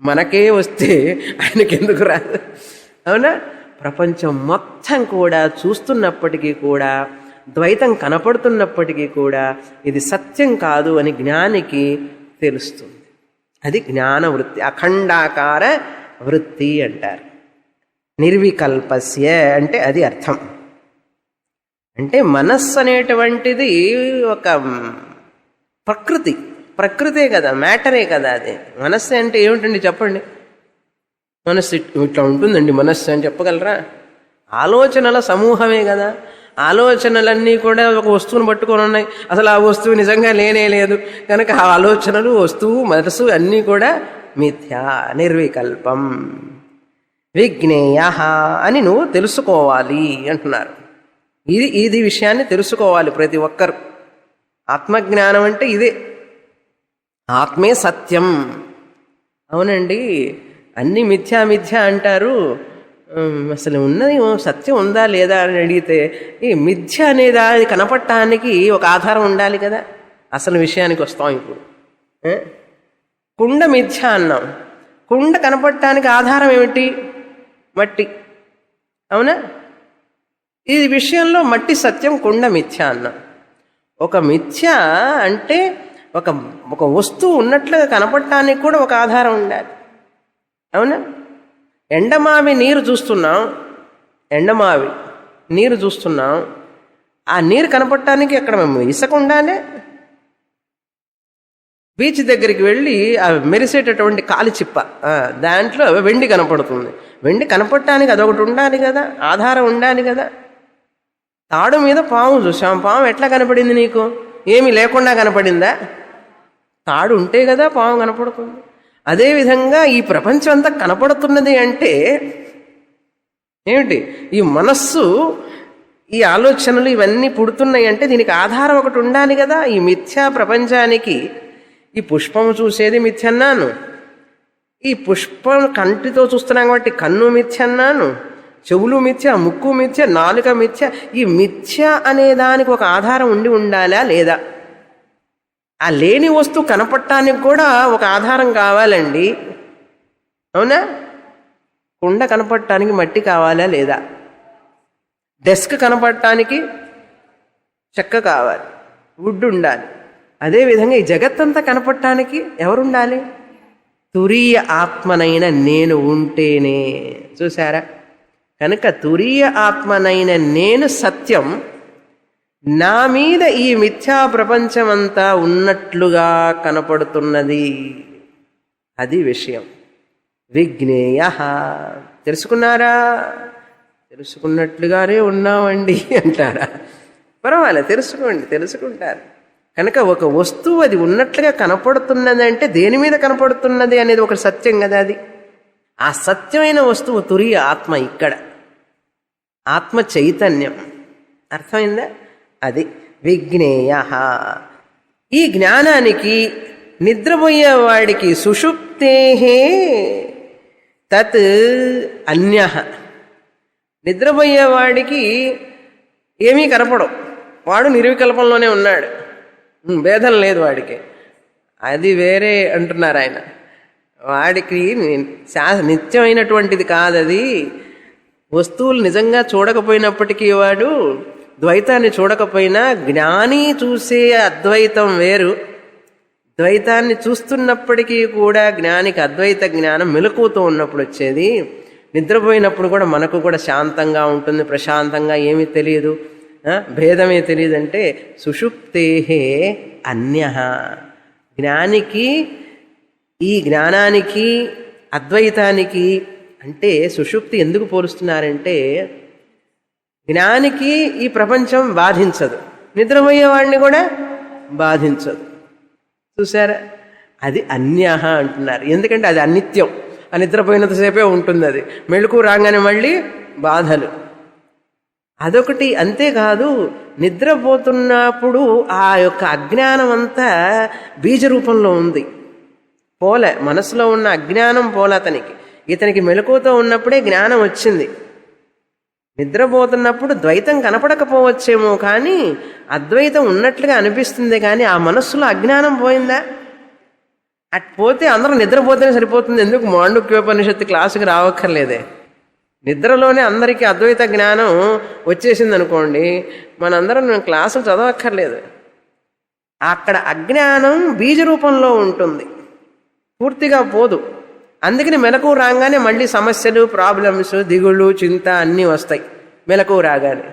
మనకే వస్తే ఆయనకి ఎందుకు రాదు? అవునా? ప్రపంచం మొత్తం కూడా చూస్తున్నప్పటికీ కూడా, ద్వైతం కనపడుతున్నప్పటికీ కూడా ఇది సత్యం కాదు అని జ్ఞానికి తెలుస్తుంది. అది జ్ఞాన వృత్తి, అఖండాకార వృత్తి అంటారు. నిర్వికల్పస్య అంటే అది అర్థం. అంటే మనస్సు అనేటువంటిది ఒక ప్రకృతే కదా, మ్యాటరే కదా. అది మనస్సు అంటే ఏమిటండి చెప్పండి? మనస్సు ఇట్లా ఉంటుందండి మనస్సు అని చెప్పగలరా? ఆలోచనల సమూహమే కదా. ఆలోచనలన్నీ కూడా ఒక వస్తువును పట్టుకొని ఉన్నాయి. అసలు ఆ వస్తువు నిజంగా లేనే లేదు కనుక ఆ ఆలోచనలు, వస్తువు, మనసు అన్నీ కూడా మిథ్యా, నిర్వికల్పం. విజ్ఞేయ అని నువ్వు తెలుసుకోవాలి అంటున్నారు. ఇది విషయాన్ని తెలుసుకోవాలి ప్రతి ఒక్కరు. ఆత్మజ్ఞానం అంటే ఇదే. ఆత్మే సత్యం. అవునండి, అన్ని మిథ్యా అంటారు, అసలు ఉన్నది సత్యం ఉందా లేదా అని అడిగితే ఈ మిథ్య అనేది అది కనపడటానికి ఒక ఆధారం ఉండాలి కదా. అసలు విషయానికి వస్తాం ఇప్పుడు. కుండ మిథ్య అన్నాం, కుండ కనపడటానికి ఆధారం ఏమిటి? మట్టి. అవునా? ఈ విషయంలో మట్టి సత్యం, కుండ మిథ్య అన్నాం. ఒక మిథ్య అంటే ఒక వస్తువు ఉన్నట్లుగా కనపడటానికి కూడా ఒక ఆధారం ఉండాలి. అవునా? ఎండమావి నీరు చూస్తున్నాం, ఎండమావి నీరు చూస్తున్నాం, ఆ నీరు కనపడటానికి అక్కడ మేము ఇసుక ఉండాలి. బీచ్ దగ్గరికి వెళ్ళి ఆ మెరిసేటటువంటి కాలి చిప్ప, దాంట్లో వెండి కనపడుతుంది. వెండి కనపడటానికి అదొకటి ఉండాలి కదా, ఆధారం ఉండాలి కదా. తాడు మీద పాము చూసాం, పాము ఎట్లా కనపడింది నీకు? ఏమీ లేకుండా కనపడిందా? తాడు ఉంటే కదా పాము కనపడుతుంది. అదేవిధంగా ఈ ప్రపంచం అంతా కనపడుతున్నది అంటే ఏమిటి? ఈ మనస్సు, ఈ ఆలోచనలు ఇవన్నీ పుడుతున్నాయి అంటే దీనికి ఆధారం ఒకటి ఉండాలి కదా. ఈ మిథ్యా ప్రపంచానికి ఈ పుష్పము చూసేది మిథ్య అన్నాను, ఈ పుష్పం కంటితో చూస్తున్నాం కాబట్టి కన్ను మిథ్య అన్నాను, చెవులు మిథ్య, ముక్కు మిథ్య, నాలుక మిథ్య. ఈ మిథ్య అనే దానికి ఒక ఆధారం ఉండాలా లేదా? ఆ లేని వస్తువు కనపడటానికి కూడా ఒక ఆధారం కావాలండి. అవునా? కుండ కనపడటానికి మట్టి కావాలా లేదా? డెస్క్ కనపడటానికి చెక్క కావాలి, వుడ్ ఉండాలి. అదేవిధంగా ఈ జగత్తంతా కనపడటానికి ఎవరుండాలి? తురీయ ఆత్మనైన నేను ఉంటేనే. చూసారా? కనుక తురీయ ఆత్మనైన నేను సత్యం, నా మీద ఈ మిథ్యా ప్రపంచమంతా ఉన్నట్లుగా కనపడుతున్నది. అది విషయం. విజ్ఞేయ. తెలుసుకున్నారా? తెలుసుకున్నట్లుగానే ఉన్నామండి అంటారా? పర్వాలేదు, తెలుసుకుంటారు. కనుక ఒక వస్తువు అది ఉన్నట్లుగా కనపడుతున్నది అంటే దేని మీద కనపడుతున్నది అనేది ఒక సత్యం కదా. అది ఆ సత్యమైన వస్తువు తురీయ ఆత్మ. ఇక్కడ ఆత్మ చైతన్యం. అర్థమైందా? అది విజ్ఞేయ. ఈ జ్ఞానానికి నిద్రపోయేవాడికి సుషుప్తేహే తత్ అన్యః. నిద్రపోయేవాడికి ఏమీ కనపడవు, వాడు నిర్వికల్పంలోనే ఉన్నాడు, భేదం లేదు వాడికి. అది వేరే అంటున్నారు ఆయన. వాడికి నిత్యమైనటువంటిది కాదది. వస్తువులు నిజంగా చూడకపోయినప్పటికీ వాడు ద్వైతాన్ని చూడకపోయినా జ్ఞాని చూసే అద్వైతం వేరు. ద్వైతాన్ని చూస్తున్నప్పటికీ కూడా జ్ఞానికి అద్వైత జ్ఞానం మెలకువతో ఉన్నప్పుడు వచ్చేది. నిద్రపోయినప్పుడు కూడా మనకు కూడా శాంతంగా ఉంటుంది, ప్రశాంతంగా, ఏమీ తెలియదు, భేదమే తెలియదు. అంటే సుషుప్తేహే అన్యః. జ్ఞానికి, ఈ జ్ఞానానికి, అద్వైతానికి అంటే సుషుప్తి ఎందుకు పోలుస్తున్నారంటే, జ్ఞానికి ఈ ప్రపంచం బాధించదు, నిద్రపోయేవాడిని కూడా బాధించదు. చూసారా, అది అన్యః అంటున్నారు. ఎందుకంటే అది అనిత్యం, ఆ నిద్రపోయినంతసేపే ఉంటుంది. అది మెళుకు రాగానే మళ్ళీ బాధలు. అదొకటి. అంతేకాదు, నిద్రపోతున్నప్పుడు ఆ యొక్క అజ్ఞానం అంతా బీజ రూపంలో ఉంది, పోలే. మనసులో ఉన్న అజ్ఞానం పోలే అతనికి. ఇతనికి మెలకువతో ఉన్నప్పుడే జ్ఞానం వచ్చింది. నిద్రపోతున్నప్పుడు ద్వైతం కనపడకపోవచ్చేమో, కానీ అద్వైతం ఉన్నట్లుగా అనిపిస్తుంది. కానీ ఆ మనస్సులో అజ్ఞానం పోయిందా? అటు పోతే అందరూ నిద్రపోతేనే సరిపోతుంది. ఎందుకు మాండుక్యోపనిషత్తు క్లాసుకి రావక్కర్లేదే. నిద్రలోనే అందరికీ అద్వైత జ్ఞానం వచ్చేసింది అనుకోండి, మనందరం క్లాసులు చదవక్కర్లేదు. అక్కడ అజ్ఞానం బీజ రూపంలో ఉంటుంది, పూర్తిగా పోదు. అందుకని మెలకువ రాగానే మళ్ళీ సమస్యలు, ప్రాబ్లమ్స్, దిగుళ్ళు, చింత అన్నీ వస్తాయి మెలకువ రాగానే.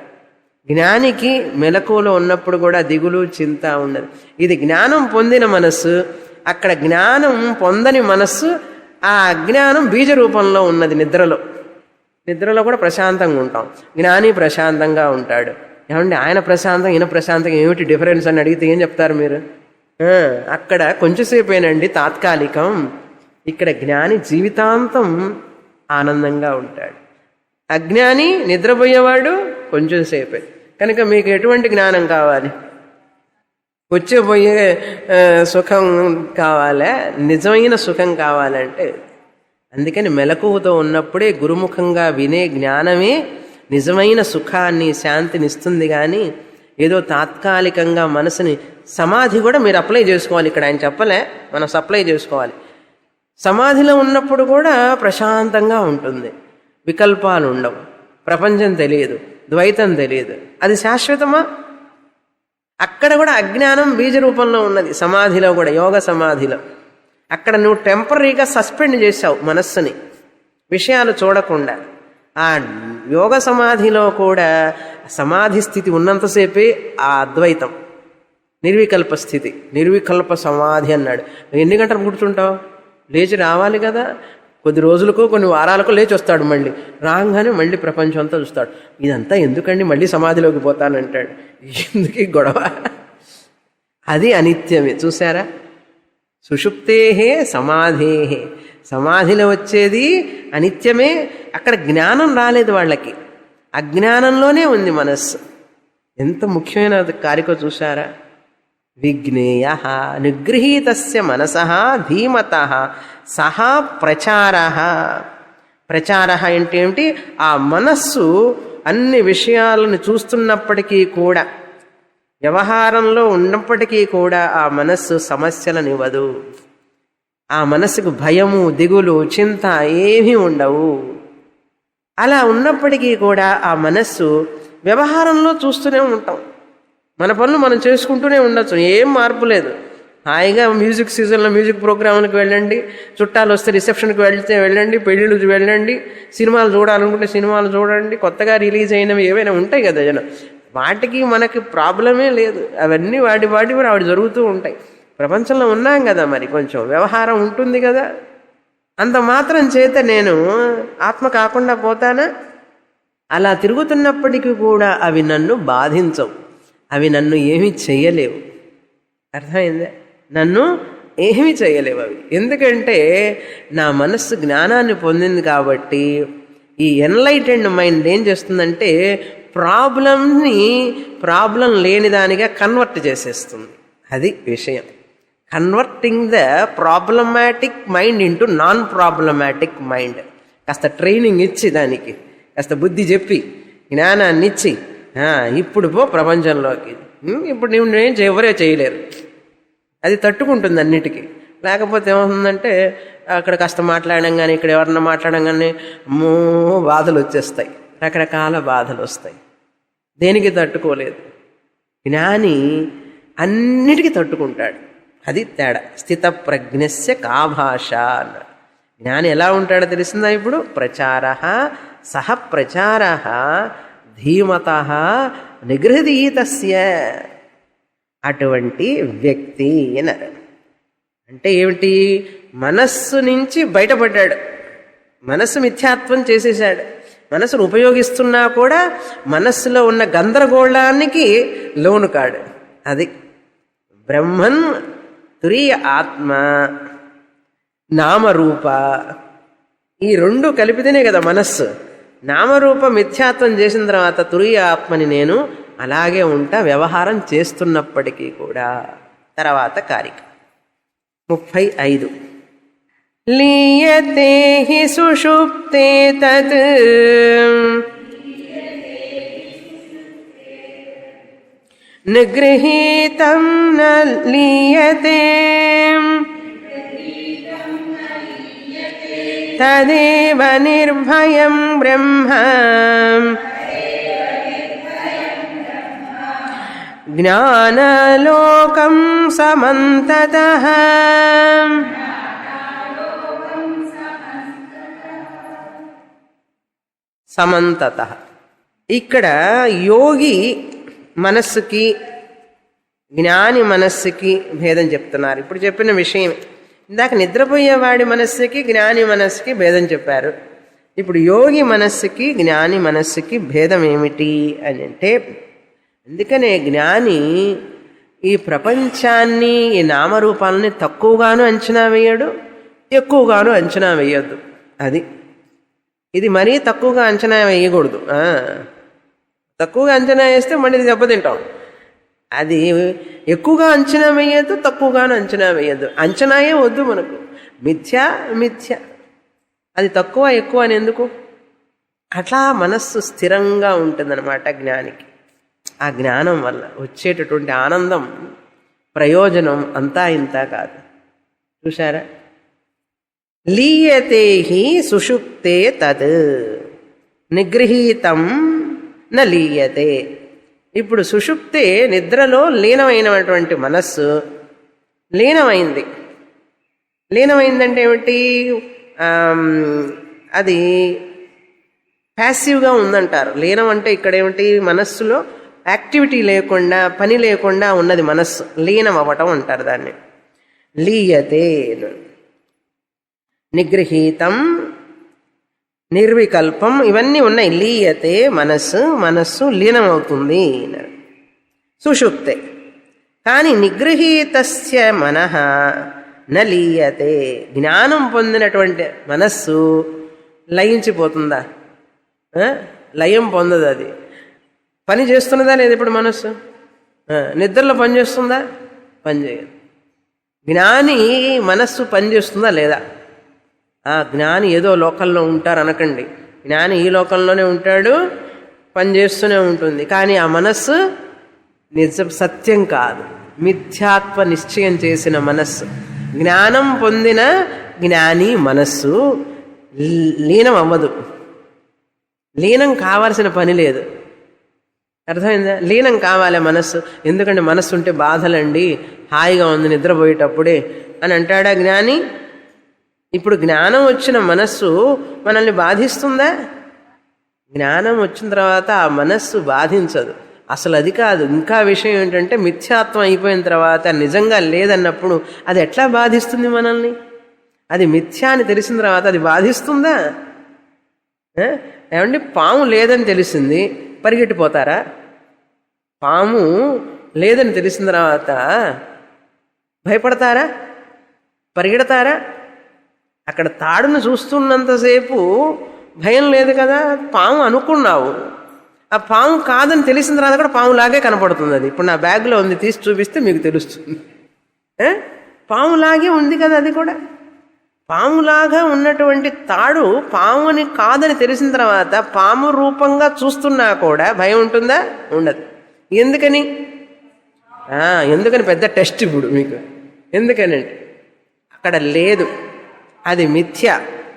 జ్ఞానికి మెలకువలో ఉన్నప్పుడు కూడా దిగులు, చింత ఉండదు. ఇది జ్ఞానం పొందిన మనస్సు. అక్కడ జ్ఞానం పొందని మనస్సు, ఆ అజ్ఞానం బీజ రూపంలో ఉన్నది నిద్రలో. నిద్రలో కూడా ప్రశాంతంగా ఉంటాం, జ్ఞాని ప్రశాంతంగా ఉంటాడు. ఏమండి, ఆయన ప్రశాంతం, ఈయన ప్రశాంతం, ఏమిటి డిఫరెన్స్ అని అడిగితే ఏం చెప్తారు మీరు? అక్కడ కొంచెంసేపేనండి, తాత్కాలికం. ఇక్కడ జ్ఞాని జీవితాంతం ఆనందంగా ఉంటాడు. అజ్ఞాని, నిద్రపోయేవాడు కొంచెం సేపే. కనుక మీకు ఎటువంటి జ్ఞానం కావాలి? వచ్చేపోయే సుఖం కావాలా? నిజమైన సుఖం కావాలంటే, అందుకని మెలకువతో ఉన్నప్పుడే గురుముఖంగా వినే జ్ఞానమే నిజమైన సుఖాన్ని, శాంతిని ఇస్తుంది. కానీ ఏదో తాత్కాలికంగా మనసుని, సమాధి కూడా మీరు అప్లై చేసుకోవాలి. ఇక్కడ ఆయన చెప్పలే, మనం సప్లై చేసుకోవాలి. సమాధిలో ఉన్నప్పుడు కూడా ప్రశాంతంగా ఉంటుంది, వికల్పాలు ఉండవు, ప్రపంచం తెలియదు, ద్వైతం తెలియదు. అది శాశ్వతమా? అక్కడ కూడా అజ్ఞానం బీజ రూపంలో ఉన్నది. సమాధిలో కూడా, యోగ సమాధిలో అక్కడ నువ్వు టెంపరీగా సస్పెండ్ చేశావు మనస్సుని, విషయాలు చూడకుండా. ఆ యోగ సమాధిలో కూడా సమాధి స్థితి ఉన్నంతసేపే ఆ అద్వైతం, నిర్వికల్ప స్థితి, నిర్వికల్ప సమాధి అన్నాడు. ఎన్ని గంటలు కూర్చుంటావు? లేచి రావాలి కదా. కొద్ది రోజులకో కొన్ని వారాలకో లేచి వస్తాడు. మళ్ళీ రాగానే మళ్ళీ ప్రపంచం అంతా చూస్తాడు. ఇదంతా ఎందుకండి, మళ్ళీ సమాధిలోకి పోతానంటాడు. ఎందుకు గొడవ? అది అనిత్యమే. చూసారా, సుషుప్తేహే సమాధేహే. సమాధిలో వచ్చేది అనిత్యమే. అక్కడ జ్ఞానం రాలేదు వాళ్ళకి, అజ్ఞానంలోనే ఉంది మనస్సు. ఎంత ముఖ్యమైన కారిక చూసారా. విజ్ఞేయ నిగృహీతస్య మనసః ధీమతః సహా ప్రచార. ప్రచార అంటే ఏమిటి? ఆ మనస్సు అన్ని విషయాలను చూస్తున్నప్పటికీ కూడా, వ్యవహారంలో ఉన్నప్పటికీ కూడా ఆ మనస్సు సమస్యలనివ్వదు. ఆ మనస్సుకు భయము, దిగులు, చింత ఏమీ ఉండవు. అలా ఉన్నప్పటికీ కూడా ఆ మనస్సు వ్యవహారంలో చూస్తూనే ఉంటాం. మన పనులు మనం చేసుకుంటూనే ఉండొచ్చు, ఏం మార్పు లేదు. హాయిగా మ్యూజిక్ సీజన్లో మ్యూజిక్ ప్రోగ్రాంలకు వెళ్ళండి, చుట్టాలు వస్తే రిసెప్షన్కి వెళ్తే వెళ్ళండి, పెళ్ళిళ్ళు వెళ్ళండి, సినిమాలు చూడాలనుకుంటే సినిమాలు చూడండి, కొత్తగా రిలీజ్ అయినవి ఏవైనా ఉంటాయి కదా జనం, వాటికి మనకి ప్రాబ్లమే లేదు. అవన్నీ వాటి మరి ఆవిడ జరుగుతూ ఉంటాయి. ప్రపంచంలో ఉన్నాం కదా, మరి కొంచెం వ్యవహారం ఉంటుంది కదా. అంత మాత్రం చేత నేను ఆత్మ కాకుండా పోతానా? అలా తిరుగుతున్నప్పటికీ కూడా అవి నన్ను బాధించవు, అవి నన్ను ఏమీ చెయ్యలేవు. అర్థమైందా? నన్ను ఏమీ చేయలేవు అవి. ఎందుకంటే నా మనస్సు జ్ఞానాన్ని పొందింది కాబట్టి. ఈ ఎన్లైటెండ్ మైండ్ ఏం చేస్తుందంటే ప్రాబ్లంని ప్రాబ్లం లేనిదానిగా కన్వర్ట్ చేసేస్తుంది. అది విషయం. Converting the problematic mind into non problematic mind. కాస్త ట్రైనింగ్ ఇచ్చి, దానికి కాస్త బుద్ధి చెప్పి, జ్ఞానాన్ని ఇచ్చి, ఇప్పుడు పో ప్రపంచంలోకి. ఇప్పుడు నువ్వేం ఎవరే చేయలేరు, అది తట్టుకుంటుంది అన్నిటికీ. లేకపోతే ఏమవుతుందంటే అక్కడ కాస్త మాట్లాడడం కానీ, ఇక్కడ ఎవరన్నా మాట్లాడడం కానీ, అమ్మో బాధలు వచ్చేస్తాయి, రకరకాల బాధలు వస్తాయి. దేనికి తట్టుకోలేదు. జ్ఞాని అన్నిటికీ తట్టుకుంటాడు. అది తేడా. స్థిత ప్రజ్ఞస్య కా భాష అన్నాడు. జ్ఞాని ఎలా ఉంటాడో తెలిసిందా ఇప్పుడు? ప్రచార సహ ప్రచార ధీమత నిగృహీతస్య, అటువంటి వ్యక్తి అన్నారు. అంటే ఏమిటి? మనస్సు నుంచి బయటపడ్డాడు, మనస్సు మిథ్యాత్వం చేసేసాడు. మనస్సును ఉపయోగిస్తున్నా కూడా మనస్సులో ఉన్న గందరగోళానికి లోను కాడు. అది బ్రహ్మన్ తురీయ ఆత్మ నామరూప, ఈ రెండు కలిపితేనే కదా మనస్సు. నామరూప మిథ్యాత్వం చేసిన తర్వాత తురీయ ఆత్మని నేను అలాగే ఉంటా, వ్యవహారం చేస్తున్నప్పటికీ కూడా. తర్వాత కారిక 35. లీయతే హి సుషుప్తే తత్ నిగృహీతం న లీయతే తదేవ నిర్భయం బ్రహ్మ జ్ఞానలోకం సమంతతః. సమంతతః ఇక్కడ యోగి మనస్సుకి జ్ఞాని మనస్సుకి భేదం చెప్తున్నారు. ఇప్పుడు చెప్పిన విషయం ఇందాక నిద్రపోయేవాడి మనస్సుకి జ్ఞాని మనస్సుకి భేదం చెప్పారు. ఇప్పుడు యోగి మనస్సుకి జ్ఞాని మనస్సుకి భేదం ఏమిటి అని అంటే, అందుకనే జ్ఞాని ఈ ప్రపంచాన్ని, ఈ నామరూపాలని తక్కువగాను అంచనా వేయడు, ఎక్కువగాను అంచనా వేయద్దు. అది ఇది మరీ తక్కువగా అంచనా వేయకూడదు. తక్కువగా అంచనా వేస్తే మళ్ళీ దెబ్బతింటాం. అది ఎక్కువగా అంచనా వేయద్దు, తక్కువగాను అంచనా వేయద్దు. అంచనాయే వద్దు మనకు. మిథ్య మిథ్య, అది తక్కువ ఎక్కువ అని ఎందుకు? అట్లా మనస్సు స్థిరంగా ఉంటుందన్నమాట జ్ఞానికి. ఆ జ్ఞానం వల్ల వచ్చేటటువంటి ఆనందం, ప్రయోజనం అంతా ఇంత కాదు. చూశారా? లీయతే హి సుషుప్తే తద్ నిగృహీతం న లీయతే. ఇప్పుడు సుషుప్తే నిద్రలో లీనమైనటువంటి మనస్సు లీనమైంది. లీనమైందంటే ఏమిటి? అది ప్యాసివ్గా ఉందంటారు. లీనం అంటే ఇక్కడ ఏమిటి? మనస్సులో యాక్టివిటీ లేకుండా, పని లేకుండా ఉన్నది మనస్సు, లీనం అవ్వటం అంటారు దాన్ని. లీయతే నిగృహీతం నిర్వికల్పం ఇవన్నీ ఉన్నాయి. లీయతే మనస్సు, మనస్సు లీనమవుతుంది సుషుప్తే. కానీ నిగృహీతస్య మనః న లీయతే. జ్ఞానం పొందినటువంటి మనస్సు లయించిపోతుందా? లయం పొందదు. అది పని చేస్తున్నదా లేదు? ఇప్పుడు మనస్సు నిద్రలో పని చేస్తుందా? పని చేయదు. జ్ఞాని మనస్సు పని చేస్తుందా లేదా? జ్ఞాని ఏదో లోకంలో ఉంటారు అనకండి. జ్ఞాని ఈ లోకంలోనే ఉంటాడు, పని చేస్తూనే ఉంటుంది. కానీ ఆ మనస్సు నిజం, సత్యం కాదు, మిథ్యాత్వ నిశ్చయం చేసిన మనస్సు. జ్ఞానం పొందిన జ్ఞాని మనస్సు లీనం అవ్వదు. లీనం కావాల్సిన పని లేదు. అర్థమైందా? లీనం కావాలి మనస్సు. ఎందుకంటే మనస్సు ఉంటే బాధలండి, హాయిగా ఉంది నిద్రపోయేటప్పుడే అని అంటాడా జ్ఞాని? ఇప్పుడు జ్ఞానం వచ్చిన మనస్సు మనల్ని బాధిస్తుందా? జ్ఞానం వచ్చిన తర్వాత ఆ మనస్సు బాధించదు. అసలు అది కాదు. ఇంకా విషయం ఏంటంటే, మిథ్యాత్వం అయిపోయిన తర్వాత నిజంగా లేదన్నప్పుడు అది ఎట్లా బాధిస్తుంది మనల్ని? అది మిథ్యా అని తెలిసిన తర్వాత అది బాధిస్తుందా? ఏమండి, పాము లేదని తెలిసింది, పరిగెట్టిపోతారా? పాము లేదని తెలిసిన తర్వాత భయపడతారా? పరిగెడతారా? అక్కడ తాడును చూస్తున్నంతసేపు భయం లేదు కదా. పాము అనుకున్నావు, ఆ పాము కాదని తెలిసిన తర్వాత కూడా పాములాగే కనపడుతుంది. అది ఇప్పుడు నా బ్యాగ్లో ఉంది, తీసి చూపిస్తే మీకు తెలుస్తుంది. పాములాగే ఉంది కదా. అది కూడా పాములాగా ఉన్నటువంటి తాడు పాముని కాదని తెలిసిన తర్వాత పాము రూపంగా చూస్తున్నా కూడా భయం ఉంటుందా? ఉండదు. ఎందుకని? ఎందుకని పెద్ద టెస్ట్ ఇప్పుడు మీకు. ఎందుకనంటే అక్కడ లేదు, అది మిథ్య,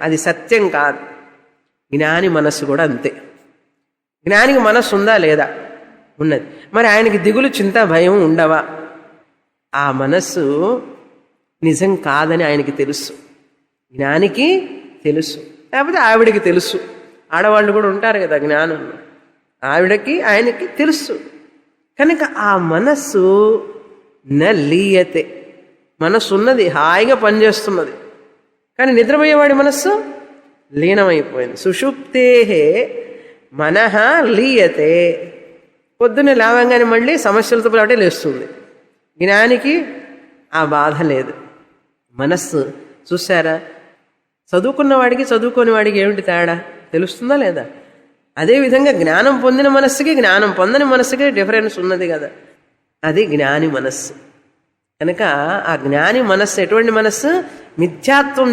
అది సత్యం కాదు. జ్ఞాని మనస్సు కూడా అంతే. జ్ఞానికి మనస్సు ఉందా లేదా? ఉన్నది. మరి ఆయనకి దిగులు, చింత, భయం ఉండవా? ఆ మనస్సు నిజం కాదని ఆయనకి తెలుసు. జ్ఞానికి తెలుసు, లేకపోతే ఆవిడికి తెలుసు. ఆడవాళ్ళు కూడా ఉంటారు కదా జ్ఞానం, ఆవిడకి ఆయనకి తెలుసు. కనుక ఆ మనస్సు లీయతే, మనస్సు ఉన్నది, హాయిగా పనిచేస్తున్నది. కానీ నిద్రపోయేవాడి మనస్సు లీనమైపోయింది. సుషుప్తేహే మనః లీయతే, పొద్దున్నే లేవంగానే మళ్ళీ సమస్యలతో పాటే లేస్తుంది. జ్ఞానికి ఆ బాధ లేదు. మనస్సు చూసారా, చదువుకున్న వాడికి చదువుకోని వాడికి ఏమిటి తేడా తెలుస్తుందా లేదా? అదేవిధంగా జ్ఞానం పొందిన మనస్సుకి జ్ఞానం పొందని మనస్సుకి డిఫరెన్స్ ఉన్నది కదా. అది జ్ఞాని మనస్సు. కనుక ఆ జ్ఞాని మనస్సు ఎటువంటి మనస్సు? మిథ్యాత్వం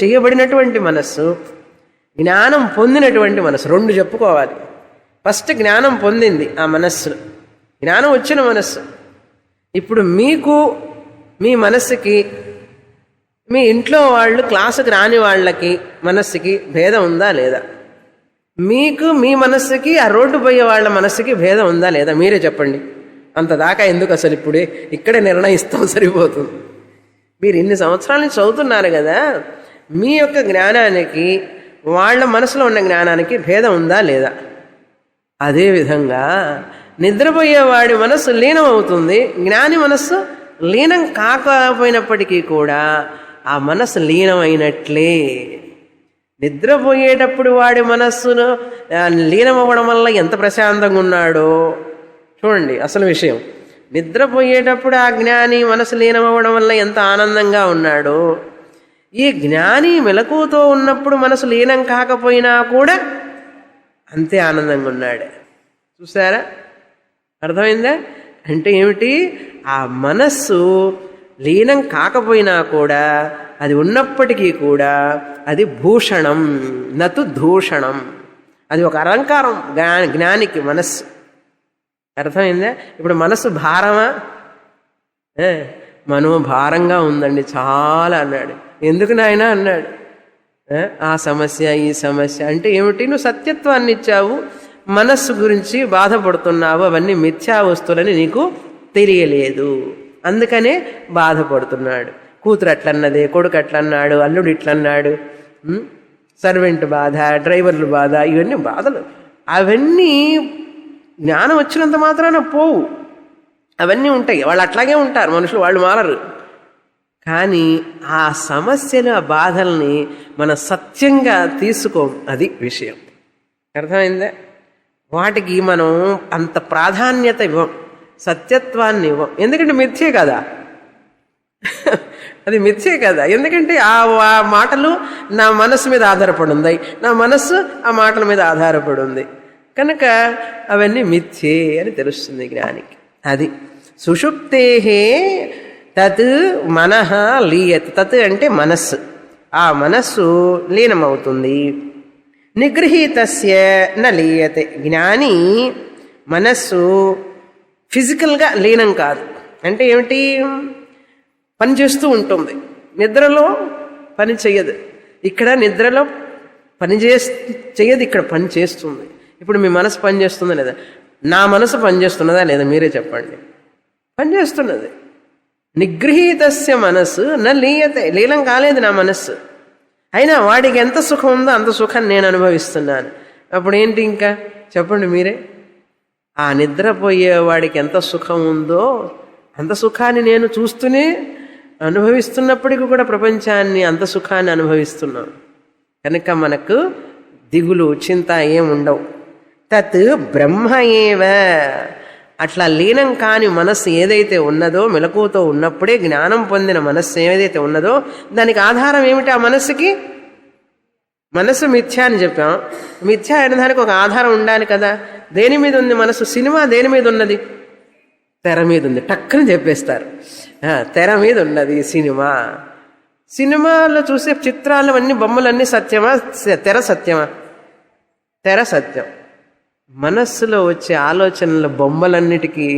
చేయబడినటువంటి మనస్సు, జ్ఞానం పొందినటువంటి మనస్సు. రెండు చెప్పుకోవాలి. ఫస్ట్ జ్ఞానం పొందింది ఆ మనస్సులో, జ్ఞానం వచ్చిన మనస్సు. ఇప్పుడు మీకు మీ మనస్సుకి, మీ ఇంట్లో వాళ్ళు క్లాసుకి రాని వాళ్ళకి మనస్సుకి భేదం ఉందా లేదా? మీకు మీ మనస్సుకి ఆ రోడ్డు పోయే వాళ్ళ మనస్సుకి భేదం ఉందా లేదా? మీరే చెప్పండి. అంత దాకా ఎందుకు అసలు, ఇప్పుడే ఇక్కడే నిర్ణయిస్తాం, సరిపోతుంది. మీరు ఇన్ని సంవత్సరాల నుంచి చదువుతున్నారు కదా, మీ యొక్క జ్ఞానానికి వాళ్ళ మనసులో ఉన్న జ్ఞానానికి భేదం ఉందా లేదా? అదేవిధంగా నిద్రపోయేవాడి మనస్సు లీనం అవుతుంది, జ్ఞాని మనస్సు లీనం కాకపోయినప్పటికీ కూడా ఆ మనస్సు లీనమైనట్లే. నిద్రపోయేటప్పుడు వాడి మనస్సును లీనమవ్వడం వల్ల ఎంత ప్రశాంతంగా ఉన్నాడో చూడండి. అసలు విషయం, నిద్రపోయేటప్పుడు ఆ జ్ఞాని మనసు లీనమవ్వడం వల్ల ఎంత ఆనందంగా ఉన్నాడో, ఈ జ్ఞాని మెలకువతో ఉన్నప్పుడు మనసు లీనం కాకపోయినా కూడా అంతే ఆనందంగా ఉన్నాడు. చూసారా, అర్థమైందా? అంటే ఏమిటి? ఆ మనస్సు లీనం కాకపోయినా కూడా, అది ఉన్నప్పటికీ కూడా అది భూషణం నతు దూషణం. అది ఒక అలంకారం జ్ఞానికి మనస్సు. అర్థమైందా? ఇప్పుడు మనస్సు భారమా? మనోభారంగా ఉందండి చాలా అన్నాడు. ఎందుకు నాయన అన్నాడు. ఆ సమస్య ఈ సమస్య అంటే ఏమిటి? నువ్వు సత్యత్వాన్ని ఇచ్చావు, మనస్సు గురించి బాధపడుతున్నావు, అవన్నీ మిథ్యా వస్తువులని నీకు తెలియలేదు, అందుకనే బాధపడుతున్నాడు. కూతురు అట్లన్నదే, కొడుకు అట్లన్నాడు, అల్లుడు ఇట్లన్నాడు, సర్వెంట్ బాధ, డ్రైవర్లు బాధ, ఇవన్నీ బాధలు. అవన్నీ జ్ఞానం వచ్చినంత మాత్రాన పోవు, అవన్నీ ఉంటాయి. వాళ్ళు అట్లాగే ఉంటారు మనుషులు, వాళ్ళు మారరు. కానీ ఆ సమస్యలు, ఆ బాధల్ని మనం సత్యంగా తీసుకోం, అది విషయం. అర్థమైందా? వాటికి మనం అంత ప్రాధాన్యత ఇవ్వం, సత్యత్వాన్ని ఇవ్వం. ఎందుకంటే మిథ్యే కదా, అది మిథ్యే కదా. ఎందుకంటే ఆ మాటలు నా మనస్సు మీద ఆధారపడి ఉంది, నా మనస్సు ఆ మాటల మీద ఆధారపడి ఉంది. కనుక అవన్నీ మిథ్యే అని తెలుస్తుంది జ్ఞానికి. అది సుషుప్తేహే తత్ మనః లీయత్. తత్ అంటే మనస్సు, ఆ మనస్సు లీనమవుతుంది. నిగృహీతస్య న లీయతే. జ్ఞాని మనస్సు ఫిజికల్గా లీనం కాదు. అంటే ఏమిటి? పని చేస్తూ ఉంటుంది, నిద్రలో పని చెయ్యదు. ఇక్కడ నిద్రలో పని చెయ్యదు, ఇక్కడ పని చేస్తుంది. ఇప్పుడు మీ మనసు పని చేస్తుందా లేదా? నా మనసు పనిచేస్తున్నదా లేదా? మీరే చెప్పండి. పనిచేస్తున్నది. నిగృహీతస్య మనస్సు న లీయతే. లీలం కాలేదు నా మనస్సు, అయినా వాడికి ఎంత సుఖం ఉందో అంత సుఖాన్ని నేను అనుభవిస్తున్నాను. అప్పుడు ఏంటి ఇంకా చెప్పండి మీరే. ఆ నిద్రపోయే వాడికి ఎంత సుఖం ఉందో అంత సుఖాన్ని నేను చూస్తూనే అనుభవిస్తున్నప్పటికీ కూడా ప్రపంచాన్ని అంత సుఖాన్ని అనుభవిస్తున్నాం. కనుక మనకు దిగులు చింత ఏముండవు. తత్ బ్రహ్మ ఏవ. అట్లా లీనం కాని మనస్సు ఏదైతే ఉన్నదో, మెలకువతో ఉన్నప్పుడే జ్ఞానం పొందిన మనస్సు ఏదైతే ఉన్నదో దానికి ఆధారం ఏమిటి? ఆ మనస్సుకి మనస్సు మిథ్యా అని చెప్పాం. మిథ్యా అయిన దానికి ఒక ఆధారం ఉండాలి కదా. దేని మీద ఉంది మనస్సు? సినిమా దేని మీద ఉన్నది? తెర మీద ఉంది. టక్కని చెప్పేస్తారు, తెర మీద ఉన్నది సినిమా. సినిమాలో చూసే చిత్రాలు అన్నీ, బొమ్మలన్నీ సత్యమా? తెర సత్యమా? తెర సత్యం. మనస్సులో వచ్చే ఆలోచనల బొమ్మలన్నిటికీ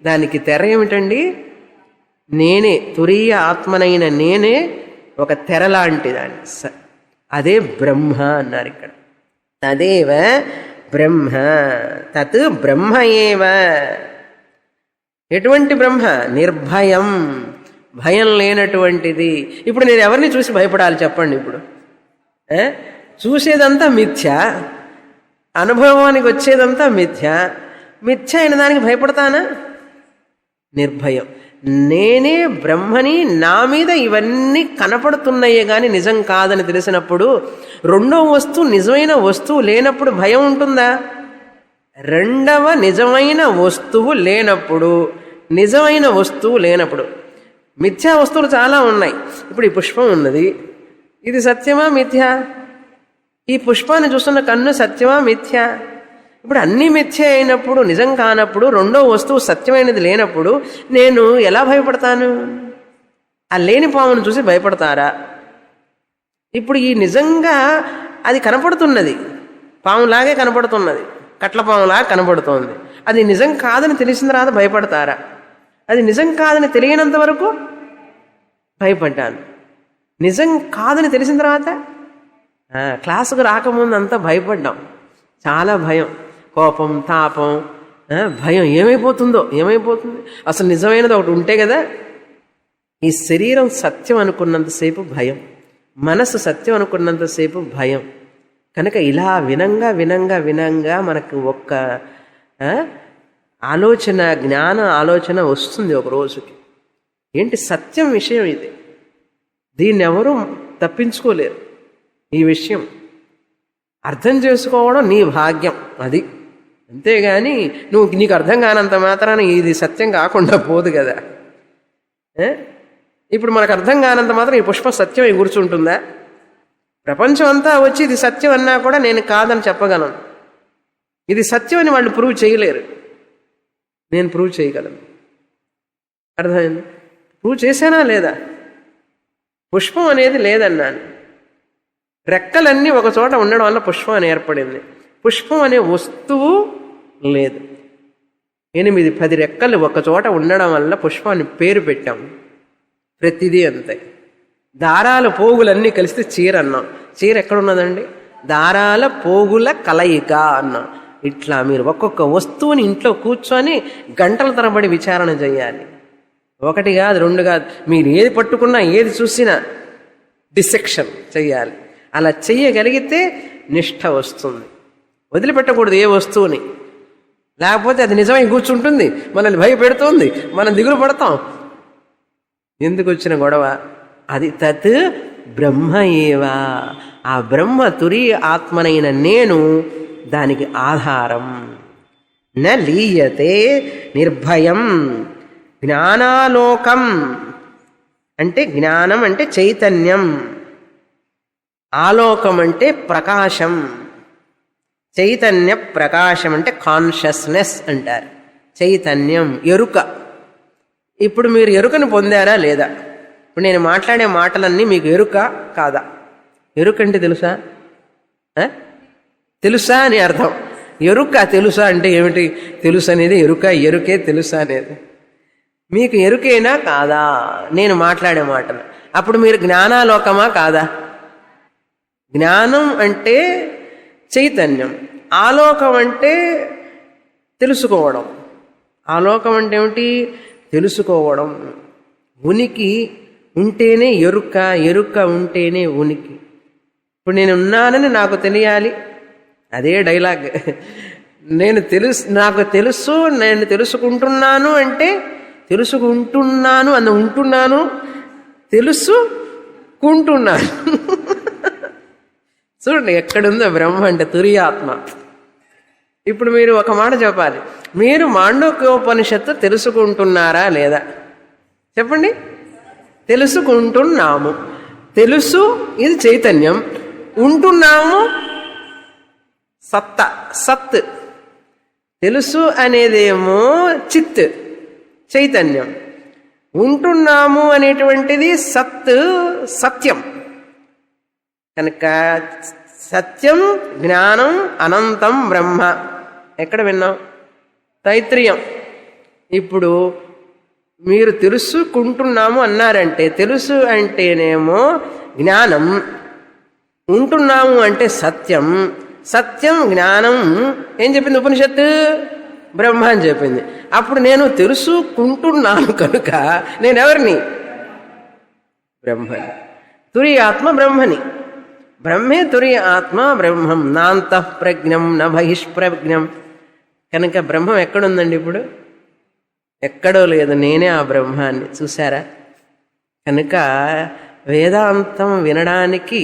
దానికి తెర ఏమిటండి? నేనే, తురీయ ఆత్మనైన నేనే ఒక తెర లాంటి దాన్ని. అదే బ్రహ్మ అన్నారు ఇక్కడ. తదేవ బ్రహ్మ. తత్ బ్రహ్మ ఏవ. ఎటువంటి బ్రహ్మ? నిర్భయం, భయం లేనటువంటిది. ఇప్పుడు నేను ఎవరిని చూసి భయపడాలి చెప్పండి? ఇప్పుడు చూసేదంతా మిథ్య, అనుభవానికి వచ్చేదంతా మిథ్య. మిథ్య అయిన దానికి భయపడతానా? నిర్భయం. నేనే బ్రహ్మని, నా మీద ఇవన్నీ కనపడుతున్నాయే కానీ నిజం కాదని తెలిసినప్పుడు, రెండో వస్తువు నిజమైన వస్తువు లేనప్పుడు భయం ఉంటుందా? రెండవ నిజమైన వస్తువు లేనప్పుడు, నిజమైన వస్తువు లేనప్పుడు, మిథ్యా వస్తువులు చాలా ఉన్నాయి. ఇప్పుడు ఈ పుష్పం ఉన్నది, ఇది సత్యమా మిథ్యా? ఈ పుష్పాన్ని చూస్తున్న కన్ను సత్యమా మిథ్యా? ఇప్పుడు అన్నీ మిథ్య అయినప్పుడు, నిజం కానప్పుడు, రెండో వస్తువు సత్యమైనది లేనప్పుడు నేను ఎలా భయపడతాను? ఆ లేని పామును చూసి భయపడతారా? ఇప్పుడు ఈ నిజంగా అది కనపడుతున్నది, పాములాగే కనపడుతున్నది, కట్ల పాములాగా కనపడుతోంది. అది నిజం కాదని తెలిసిన తర్వాత భయపడతారా? అది నిజం కాదని తెలియనంత వరకు భయపడ్డాను. నిజం కాదని తెలిసిన తర్వాత క్లాసుకు రాకముందు అంతా భయపడ్డాం, చాలా భయం, కోపం, తాపం, భయం. ఏమైపోతుంది అసలు నిజమైనది ఒకటి ఉంటే కదా. ఈ శరీరం సత్యం అనుకున్నంతసేపు భయం, మనసు సత్యం అనుకున్నంతసేపు భయం. కనుక ఇలా వినంగా మనకు ఒక్క ఆలోచన, జ్ఞాన ఆలోచన వస్తుంది ఒక రోజుకి. ఏంటి సత్యం విషయం ఇది, దీన్ని ఎవరూ తప్పించుకోలేరు. ఈ విషయం అర్థం చేసుకోవడం నీ భాగ్యం, అది. అంతేగాని నీకు అర్థం కానంత మాత్రాన ఇది సత్యం కాకుండా పోదు కదా. ఇప్పుడు మనకు అర్థం కానంత మాత్రం ఈ పుష్పం సత్యం అయి కూర్చుంటుందా? ప్రపంచం అంతా వచ్చి ఇది సత్యం అన్నా కూడా నేను కాదని చెప్పగలను. ఇది సత్యం అని వాళ్ళు ప్రూవ్ చేయలేరు, నేను ప్రూవ్ చేయగలను. అర్థమైంది? ప్రూవ్ చేశానా లేదా? పుష్పం అనేది లేదన్నాను, రెక్కలన్నీ ఒక చోట ఉండడం వల్ల పుష్పం అని ఏర్పడింది. పుష్పం అనే వస్తువు లేదు. 8-10 రెక్కలు ఒక చోట ఉండడం వల్ల పుష్పాన్ని పేరు పెట్టాం. ప్రతిదీ అంతే. దారాల పోగులన్నీ కలిస్తే చీర అన్నాం. చీర ఎక్కడున్నదండి? దారాల పోగుల కలయిక అన్నాం. ఇట్లా మీరు ఒక్కొక్క వస్తువుని ఇంట్లో కూర్చొని గంటల తరబడి విచారణ చేయాలి. 1 కాదు, 2 కాదు, మీరు ఏది పట్టుకున్నా, ఏది చూసినా డిసెక్షన్ చెయ్యాలి. అలా చెయ్యగలిగితే నిష్ఠ వస్తుంది. వదిలిపెట్టకూడదు ఏ వస్తువుని, లేకపోతే అది నిజమై కూర్చుంటుంది, మనల్ని భయపెడుతుంది, మనం దిగులు పడతాం. ఎందుకు వచ్చిన గొడవ? అది తత్ బ్రహ్మ ఏవా, ఆ బ్రహ్మ తురీయ ఆత్మనైన నేను దానికి ఆధారం. న లీయతే నిర్భయం. జ్ఞానాలోకం అంటే జ్ఞానం అంటే చైతన్యం, ఆలోకం అంటే ప్రకాశం. చైతన్య ప్రకాశం అంటే కాన్షియస్నెస్ అంటారు. చైతన్యం ఎరుక. ఇప్పుడు మీరు ఎరుకను పొందారా లేదా? ఇప్పుడు నేను మాట్లాడే మాటలన్నీ మీకు ఎరుక కాదా? ఎరుక అంటే తెలుసా? తెలుసా అని అర్థం. ఎరుక తెలుసా అంటే ఏమిటి? తెలుసు అనేది ఎరుక, ఎరుకే తెలుసా అనేది. మీకు ఎరుకేనా కాదా నేను మాట్లాడే మాటలు? అప్పుడు మీరు జ్ఞానాలోకమా కాదా? జ్ఞానం అంటే చైతన్యం, ఆలోకం అంటే తెలుసుకోవడం. ఆలోకం అంటే ఏమిటి? తెలుసుకోవడం. ఉనికి ఉంటేనే ఎరుక, ఎరుక ఉంటేనే ఉనికి. ఇప్పుడు నేను ఉన్నానని నాకు తెలియాలి, అదే డైలాగ్. నాకు తెలుసు, నేను తెలుసుకుంటున్నాను అంటే తెలుసుకుంటున్నాను అన్న ఉంటున్నాను, తెలుసుకుంటున్నాను. చూడండి ఎక్కడుందో బ్రహ్మ అంటే తురియాత్మ. ఇప్పుడు మీరు ఒక మాట చెప్పాలి, మీరు మాండూక్యోపనిషత్తు తెలుసుకుంటున్నారా లేదా? చెప్పండి. తెలుసుకుంటున్నాము. తెలుసు ఇది చైతన్యం, ఉంటున్నాము సత్త, సత్. తెలుసు అనేదేమో చిత్, చైతన్యం. ఉంటున్నాము అనేటువంటిది సత్, సత్యం. కనుక సత్యం, జ్ఞానం, అనంతం బ్రహ్మ. ఎక్కడ విన్నాం? తైత్రీయం. ఇప్పుడు మీరు తెలుసుకుంటున్నాము అన్నారంటే, తెలుసు అంటేనేమో జ్ఞానం, ఉంటున్నాము అంటే సత్యం, సత్యం జ్ఞానం. ఏం చెప్పింది ఉపనిషత్తు? బ్రహ్మ అని చెప్పింది. అప్పుడు నేను తెలుసుకుంటున్నాను కనుక నేనెవరిని? బ్రహ్మని. తురియ ఆత్మ బ్రహ్మని. బ్రహ్మే తురియ ఆత్మ బ్రహ్మం నాంతఃప్రజ్ఞం న బహిష్ప్రజ్ఞం. కనుక బ్రహ్మం ఎక్కడుందండి ఇప్పుడు? ఎక్కడో లేదు, నేనే ఆ బ్రహ్మాన్ని. చూసారా? కనుక వేదాంతం వినడానికి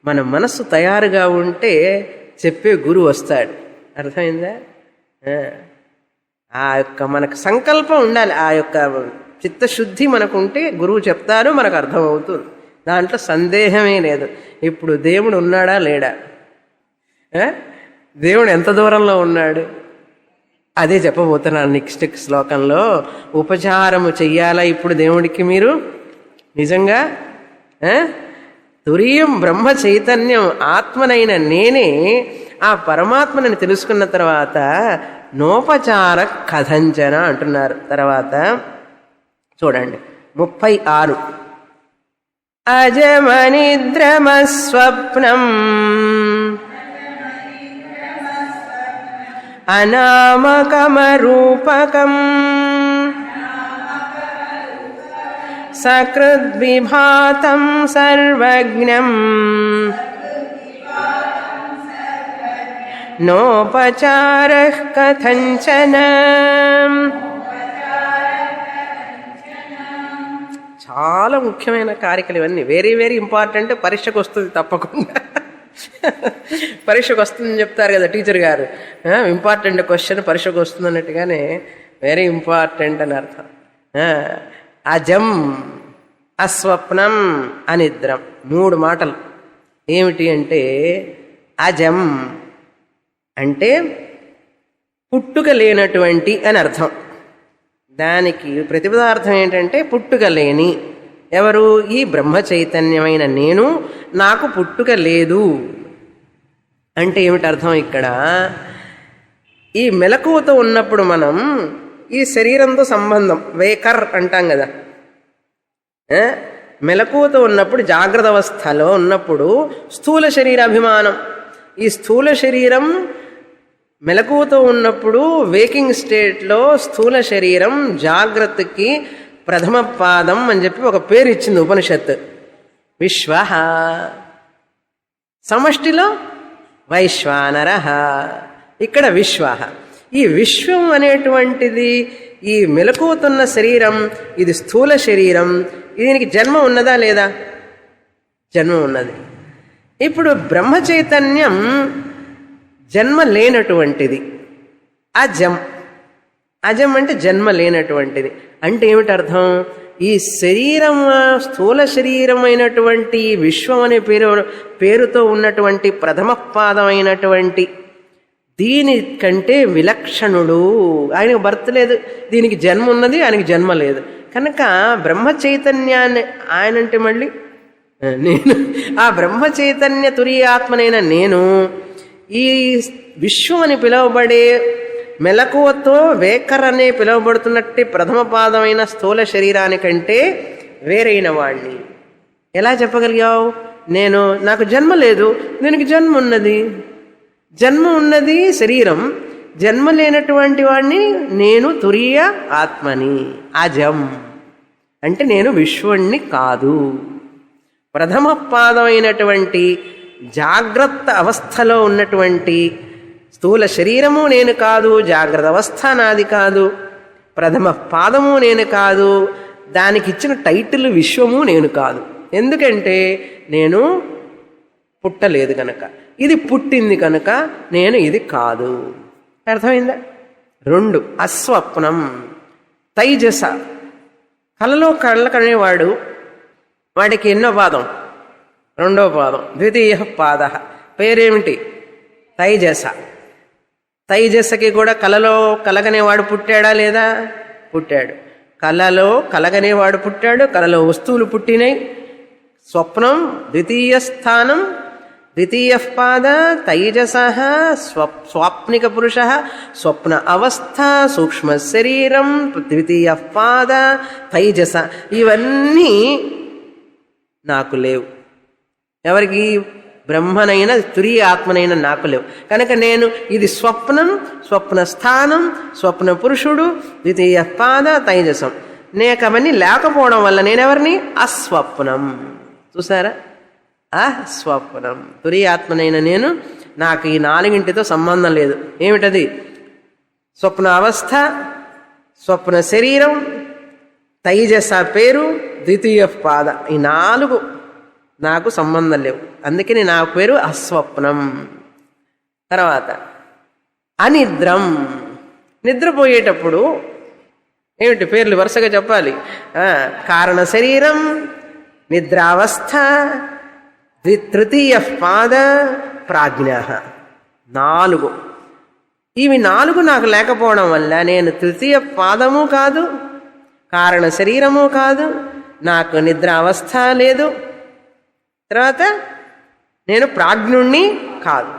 మన మనస్సు తయారుగా ఉంటే చెప్పే గురువు వస్తాడు. అర్థమైందా? ఆ యొక్క మనకు సంకల్పం ఉండాలి. ఆ యొక్క చిత్తశుద్ధి మనకు ఉంటే గురువు చెప్తారు, మనకు అర్థమవుతుంది. దాంట్లో సందేహమే లేదు. ఇప్పుడు దేవుడు ఉన్నాడా లేడా? దేవుడు ఎంత దూరంలో ఉన్నాడు? అదే చెప్పబోతున్నాను నెక్స్ట్ శ్లోకంలో. ఉపచారము చెయ్యాలా ఇప్పుడు దేవుడికి మీరు? నిజంగా తురియం బ్రహ్మ చైతన్యం ఆత్మనైన నేనే ఆ పరమాత్మని తెలుసుకున్న తర్వాత నోపచార కథంచన అంటున్నారు. తర్వాత చూడండి 36. అజమనిద్రమస్వప్నం అనామకమరూపకం సకృద్విభాతం సర్వజ్ఞం నోపచారః కథంచన. చాలా ముఖ్యమైన కారికలు ఇవన్నీ. Very very important. పరీక్షకు వస్తుంది తప్పకుండా. పరీక్షకు వస్తుందని చెప్తారు కదా టీచర్ గారు. ఇంపార్టెంట్ క్వశ్చన్ పరీక్షకు వస్తుంది అన్నట్టుగానే వెరీ ఇంపార్టెంట్ అని అర్థం. అజం, అస్వప్నం, అనిద్రం. 3 మాటలు. ఏమిటి అంటే అజం అంటే పుట్టుక లేనటువంటి అని అర్థం. దానికి ప్రతిపదార్థం ఏంటంటే పుట్టుక లేని. ఎవరు? ఈ బ్రహ్మ చైతన్యమైన నేను, నాకు పుట్టుక లేదు అంటే ఏమిటి అర్థం? ఇక్కడ ఈ మెలకువతో ఉన్నప్పుడు మనం ఈ శరీరంతో సంబంధం వేకర్ అంటాం కదా. మెలకువతో ఉన్నప్పుడు జాగ్రత్త అవస్థలో ఉన్నప్పుడు స్థూల శరీరాభిమానం. ఈ స్థూల శరీరం మెలకువతో ఉన్నప్పుడు వేకింగ్ స్టేట్లో స్థూల శరీరం జాగ్రత్తకి ప్రథమ పాదం అని చెప్పి ఒక పేరు ఇచ్చింది ఉపనిషత్తు. విశ్వ. సమష్టిలో వైశ్వానర. ఇక్కడ విశ్వ. ఈ విశ్వం అనేటువంటిది ఈ మెలకువతున్న శరీరం, ఇది స్థూల శరీరం. దీనికి జన్మ ఉన్నదా లేదా? జన్మ ఉన్నది. ఇప్పుడు బ్రహ్మ చైతన్యం జన్మ లేనటువంటిది. అజం. అజం అంటే జన్మ లేనటువంటిది. అంటే ఏమిటి అర్థం? ఈ శరీరం స్థూల శరీరమైనటువంటి విశ్వం అనే పేరుతో ఉన్నటువంటి ప్రథమ పాదమైనటువంటి దీనికంటే విలక్షణుడు. ఆయనకు భర్త లేదు, దీనికి జన్మ ఉన్నది, ఆయనకి జన్మ లేదు. కనుక బ్రహ్మ చైతన్యాన్ని ఆయనంటే మళ్ళీ నేను ఆ బ్రహ్మ చైతన్య తురియాత్మనైన నేను ఈ విశ్వం అని పిలువబడే మెలకువతో వేకర్ అనే పిలువబడుతున్నట్టు ప్రథమ పాదమైన స్థూల శరీరానికంటే వేరైన వాణ్ణి. ఎలా చెప్పగలిగావు? నాకు జన్మ లేదు, దీనికి జన్మ ఉన్నది. జన్మ ఉన్నది శరీరం, జన్మ లేనటువంటి వాణ్ణి నేను తురియ ఆత్మని. అజం అంటే నేను విశ్వణ్ణి కాదు. ప్రథమ పాదమైనటువంటి జాగ్రత్త అవస్థలో ఉన్నటువంటి స్థూల శరీరము నేను కాదు, జాగ్రత్త అవస్థ నాది కాదు, ప్రథమ పాదము నేను కాదు, దానికి ఇచ్చిన టైటిల్ విశ్వము నేను కాదు. ఎందుకంటే నేను పుట్టలేదు కనుక, ఇది పుట్టింది కనుక నేను ఇది కాదు. అర్థమైందా? 2 అస్వప్నం. తైజస. కలలో కళ్ళ కనేవాడు, వాడికి ఎన్నో పాదం? 2వ పాదం. ద్వితీయ పాద. పేరేమిటి? తైజస. తైజసకి కూడా కలలో కలగనేవాడు పుట్టాడా లేదా? పుట్టాడు. కలలో కలగనేవాడు పుట్టాడు, కలలో వస్తువులు పుట్టినాయి. స్వప్నం ద్వితీయ స్థానం, ద్వితీయ పాద తైజస. స్వాప్నిక పురుష, స్వప్న అవస్థ, సూక్ష్మ శరీరం, ద్వితీయ పాద తైజస. ఇవన్నీ నాకు లేవు. ఎవరికి? బ్రహ్మనైన తురియ ఆత్మనైన నాకు లేవు. కనుక నేను ఇది స్వప్నం, స్వప్న స్థానం, స్వప్న పురుషుడు, ద్వితీయ పాద తైజసం. నాకు అవన్నీ లేకపోవడం వల్ల నేనెవరిని? అస్వప్నం. చూసారా? అస్వప్నం. తురీయాత్మనైన నేను, నాకు ఈ నాలుగింటితో సంబంధం లేదు. ఏమిటది? స్వప్న అవస్థ, స్వప్న శరీరం, తైజస పేరు, ద్వితీయ పాద, ఈ నాలుగు నాకు సంబంధం లేవు. అందుకని నా పేరు అస్వప్నం. తర్వాత అనిద్రం. నిద్రపోయేటప్పుడు ఏమిటి పేర్లు వరుసగా చెప్పాలి. కారణ శరీరం, నిద్రావస్థ, తృతీయ పాద, ప్రాజ్ఞ. 4. ఇవి 4 నాకు లేకపోవడం వల్ల నేను తృతీయ పాదము కాదు, కారణ శరీరము కాదు, నాకు నిద్ర అవస్థ లేదు, తర్వాత నేను ప్రాజ్ఞుణ్ణి కాదు.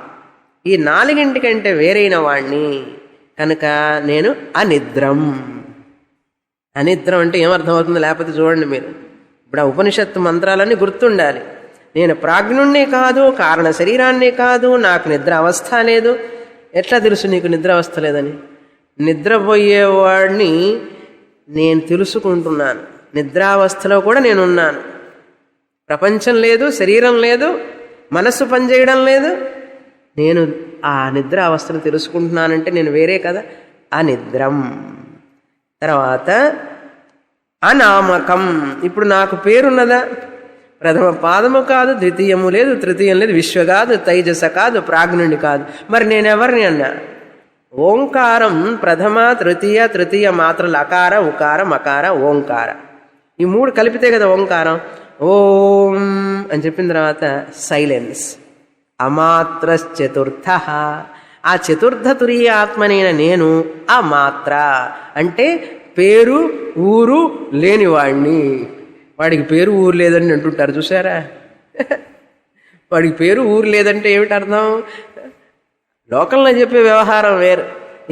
ఈ 4 వేరైన వాణ్ణి కనుక నేను అనిద్రం. అనిద్రం అంటే ఏమర్థమవుతుందో లేకపోతే చూడండి మీరు. ఇప్పుడు ఆ ఉపనిషత్తు మంత్రాలన్నీ గుర్తుండాలి. నేను ప్రాజ్ఞుణ్ణి కాదు, కారణ శరీరాన్ని కాదు, నాకు నిద్ర అవస్థ లేదు. ఎట్లా తెలుసు నీకు నిద్ర అవస్థ లేదని? నిద్రపోయేవాడిని నేను తెలుసుకుంటున్నాను. నిద్రావస్థలో కూడా నేనున్నాను. ప్రపంచం లేదు, శరీరం లేదు, మనస్సు పనిచేయడం లేదు. నేను ఆ నిద్ర అవస్థను తెలుసుకుంటున్నానంటే నేను వేరే కదా. అనిద్రం. తర్వాత అనామకం. ఇప్పుడు నాకు పేరున్నదా? ప్రథమ పాదము కాదు, ద్వితీయము లేదు, తృతీయం లేదు, విశ్వ కాదు, తైజస కాదు, ప్రాజ్ఞుని కాదు. మరి నేనెవరిని అన్నా? ఓంకారం ప్రథమ, తృతీయ మాత్రలు అకార, ఉకార, మకార, ఓంకార. ఈ 3 కలిపితే కదా ఓంకారం. ఓం అని చెప్పిన తర్వాత సైలెన్స్. అమాత్రశ్చతుర్థ. ఆ చతుర్థ తురీయ ఆత్మనైన నేను అమాత్ర అంటే పేరు ఊరు లేనివాణ్ణి. వాడికి పేరు ఊరు లేదని అంటుంటారు చూసారా? వాడికి పేరు ఊరు లేదంటే ఏమిటి అర్థం? లోకంలో చెప్పే వ్యవహారం వేరు.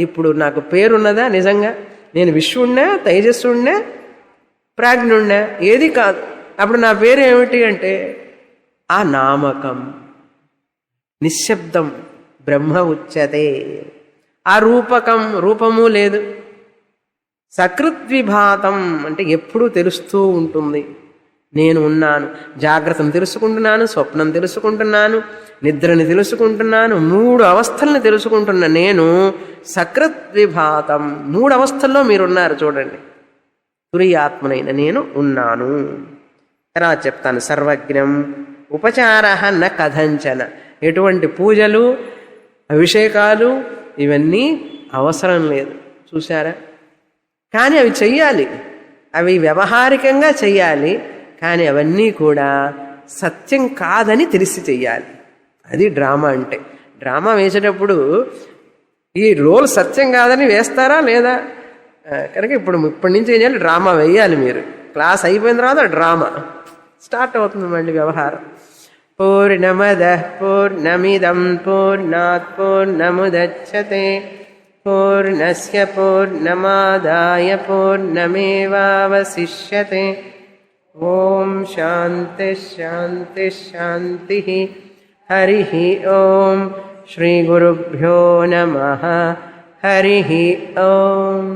ఇప్పుడు నాకు పేరున్నదా నిజంగా? నేను విశ్వుణ్ణా, తైజస్సుణ్ణా, ప్రాజ్ఞుణ్ణా? ఏది కాదు. అప్పుడు నా పేరు ఏమిటి అంటే ఆ నామకం, నిశ్శబ్దం, బ్రహ్మ ఉచ్యతే. ఆ రూపకం, రూపము లేదు. సకృద్విభాతం అంటే ఎప్పుడూ తెలుస్తూ ఉంటుంది. నేను ఉన్నాను. జాగ్రత్తను తెలుసుకుంటున్నాను, స్వప్నం తెలుసుకుంటున్నాను, నిద్రని తెలుసుకుంటున్నాను, 3 అవస్థల్ని తెలుసుకుంటున్నా నేను సకృద్విభాతం. 3 అవస్థల్లో మీరున్నారు చూడండి. తురీయాత్మనైన నేను ఉన్నాను. తర్వాత చెప్తాను. సర్వజ్ఞం ఉపచార న కథంచన. ఎటువంటి పూజలు, అభిషేకాలు ఇవన్నీ అవసరం లేదు. చూసారా? కానీ అవి చెయ్యాలి. అవి వ్యవహారికంగా చెయ్యాలి. కానీ అవన్నీ కూడా సత్యం కాదని తెలిసి చెయ్యాలి. అది డ్రామా అంటే. డ్రామా వేసేటప్పుడు ఈ రోల్ సత్యం కాదని వేస్తారా లేదా? కనుక ఇప్పటి నుంచి ఏం చేయాలి? డ్రామా వేయాలి మీరు. క్లాస్ అయిపోయిన తర్వాత డ్రామా స్టార్ట్ అవుతుంది మళ్ళీ వ్యవహారం. పూర్ణమదః పూర్ణమిదం పూర్ణాత్ పూర్ణముదచ్యతే పూర్ణస్య పూర్ణమాదాయ పూర్ణమేవావశిష్యతే. ఓం శాంతి శాంతి శాంతి. హరి ఓం. శ్రీ గురుభ్యో నమః. హరి ఓం.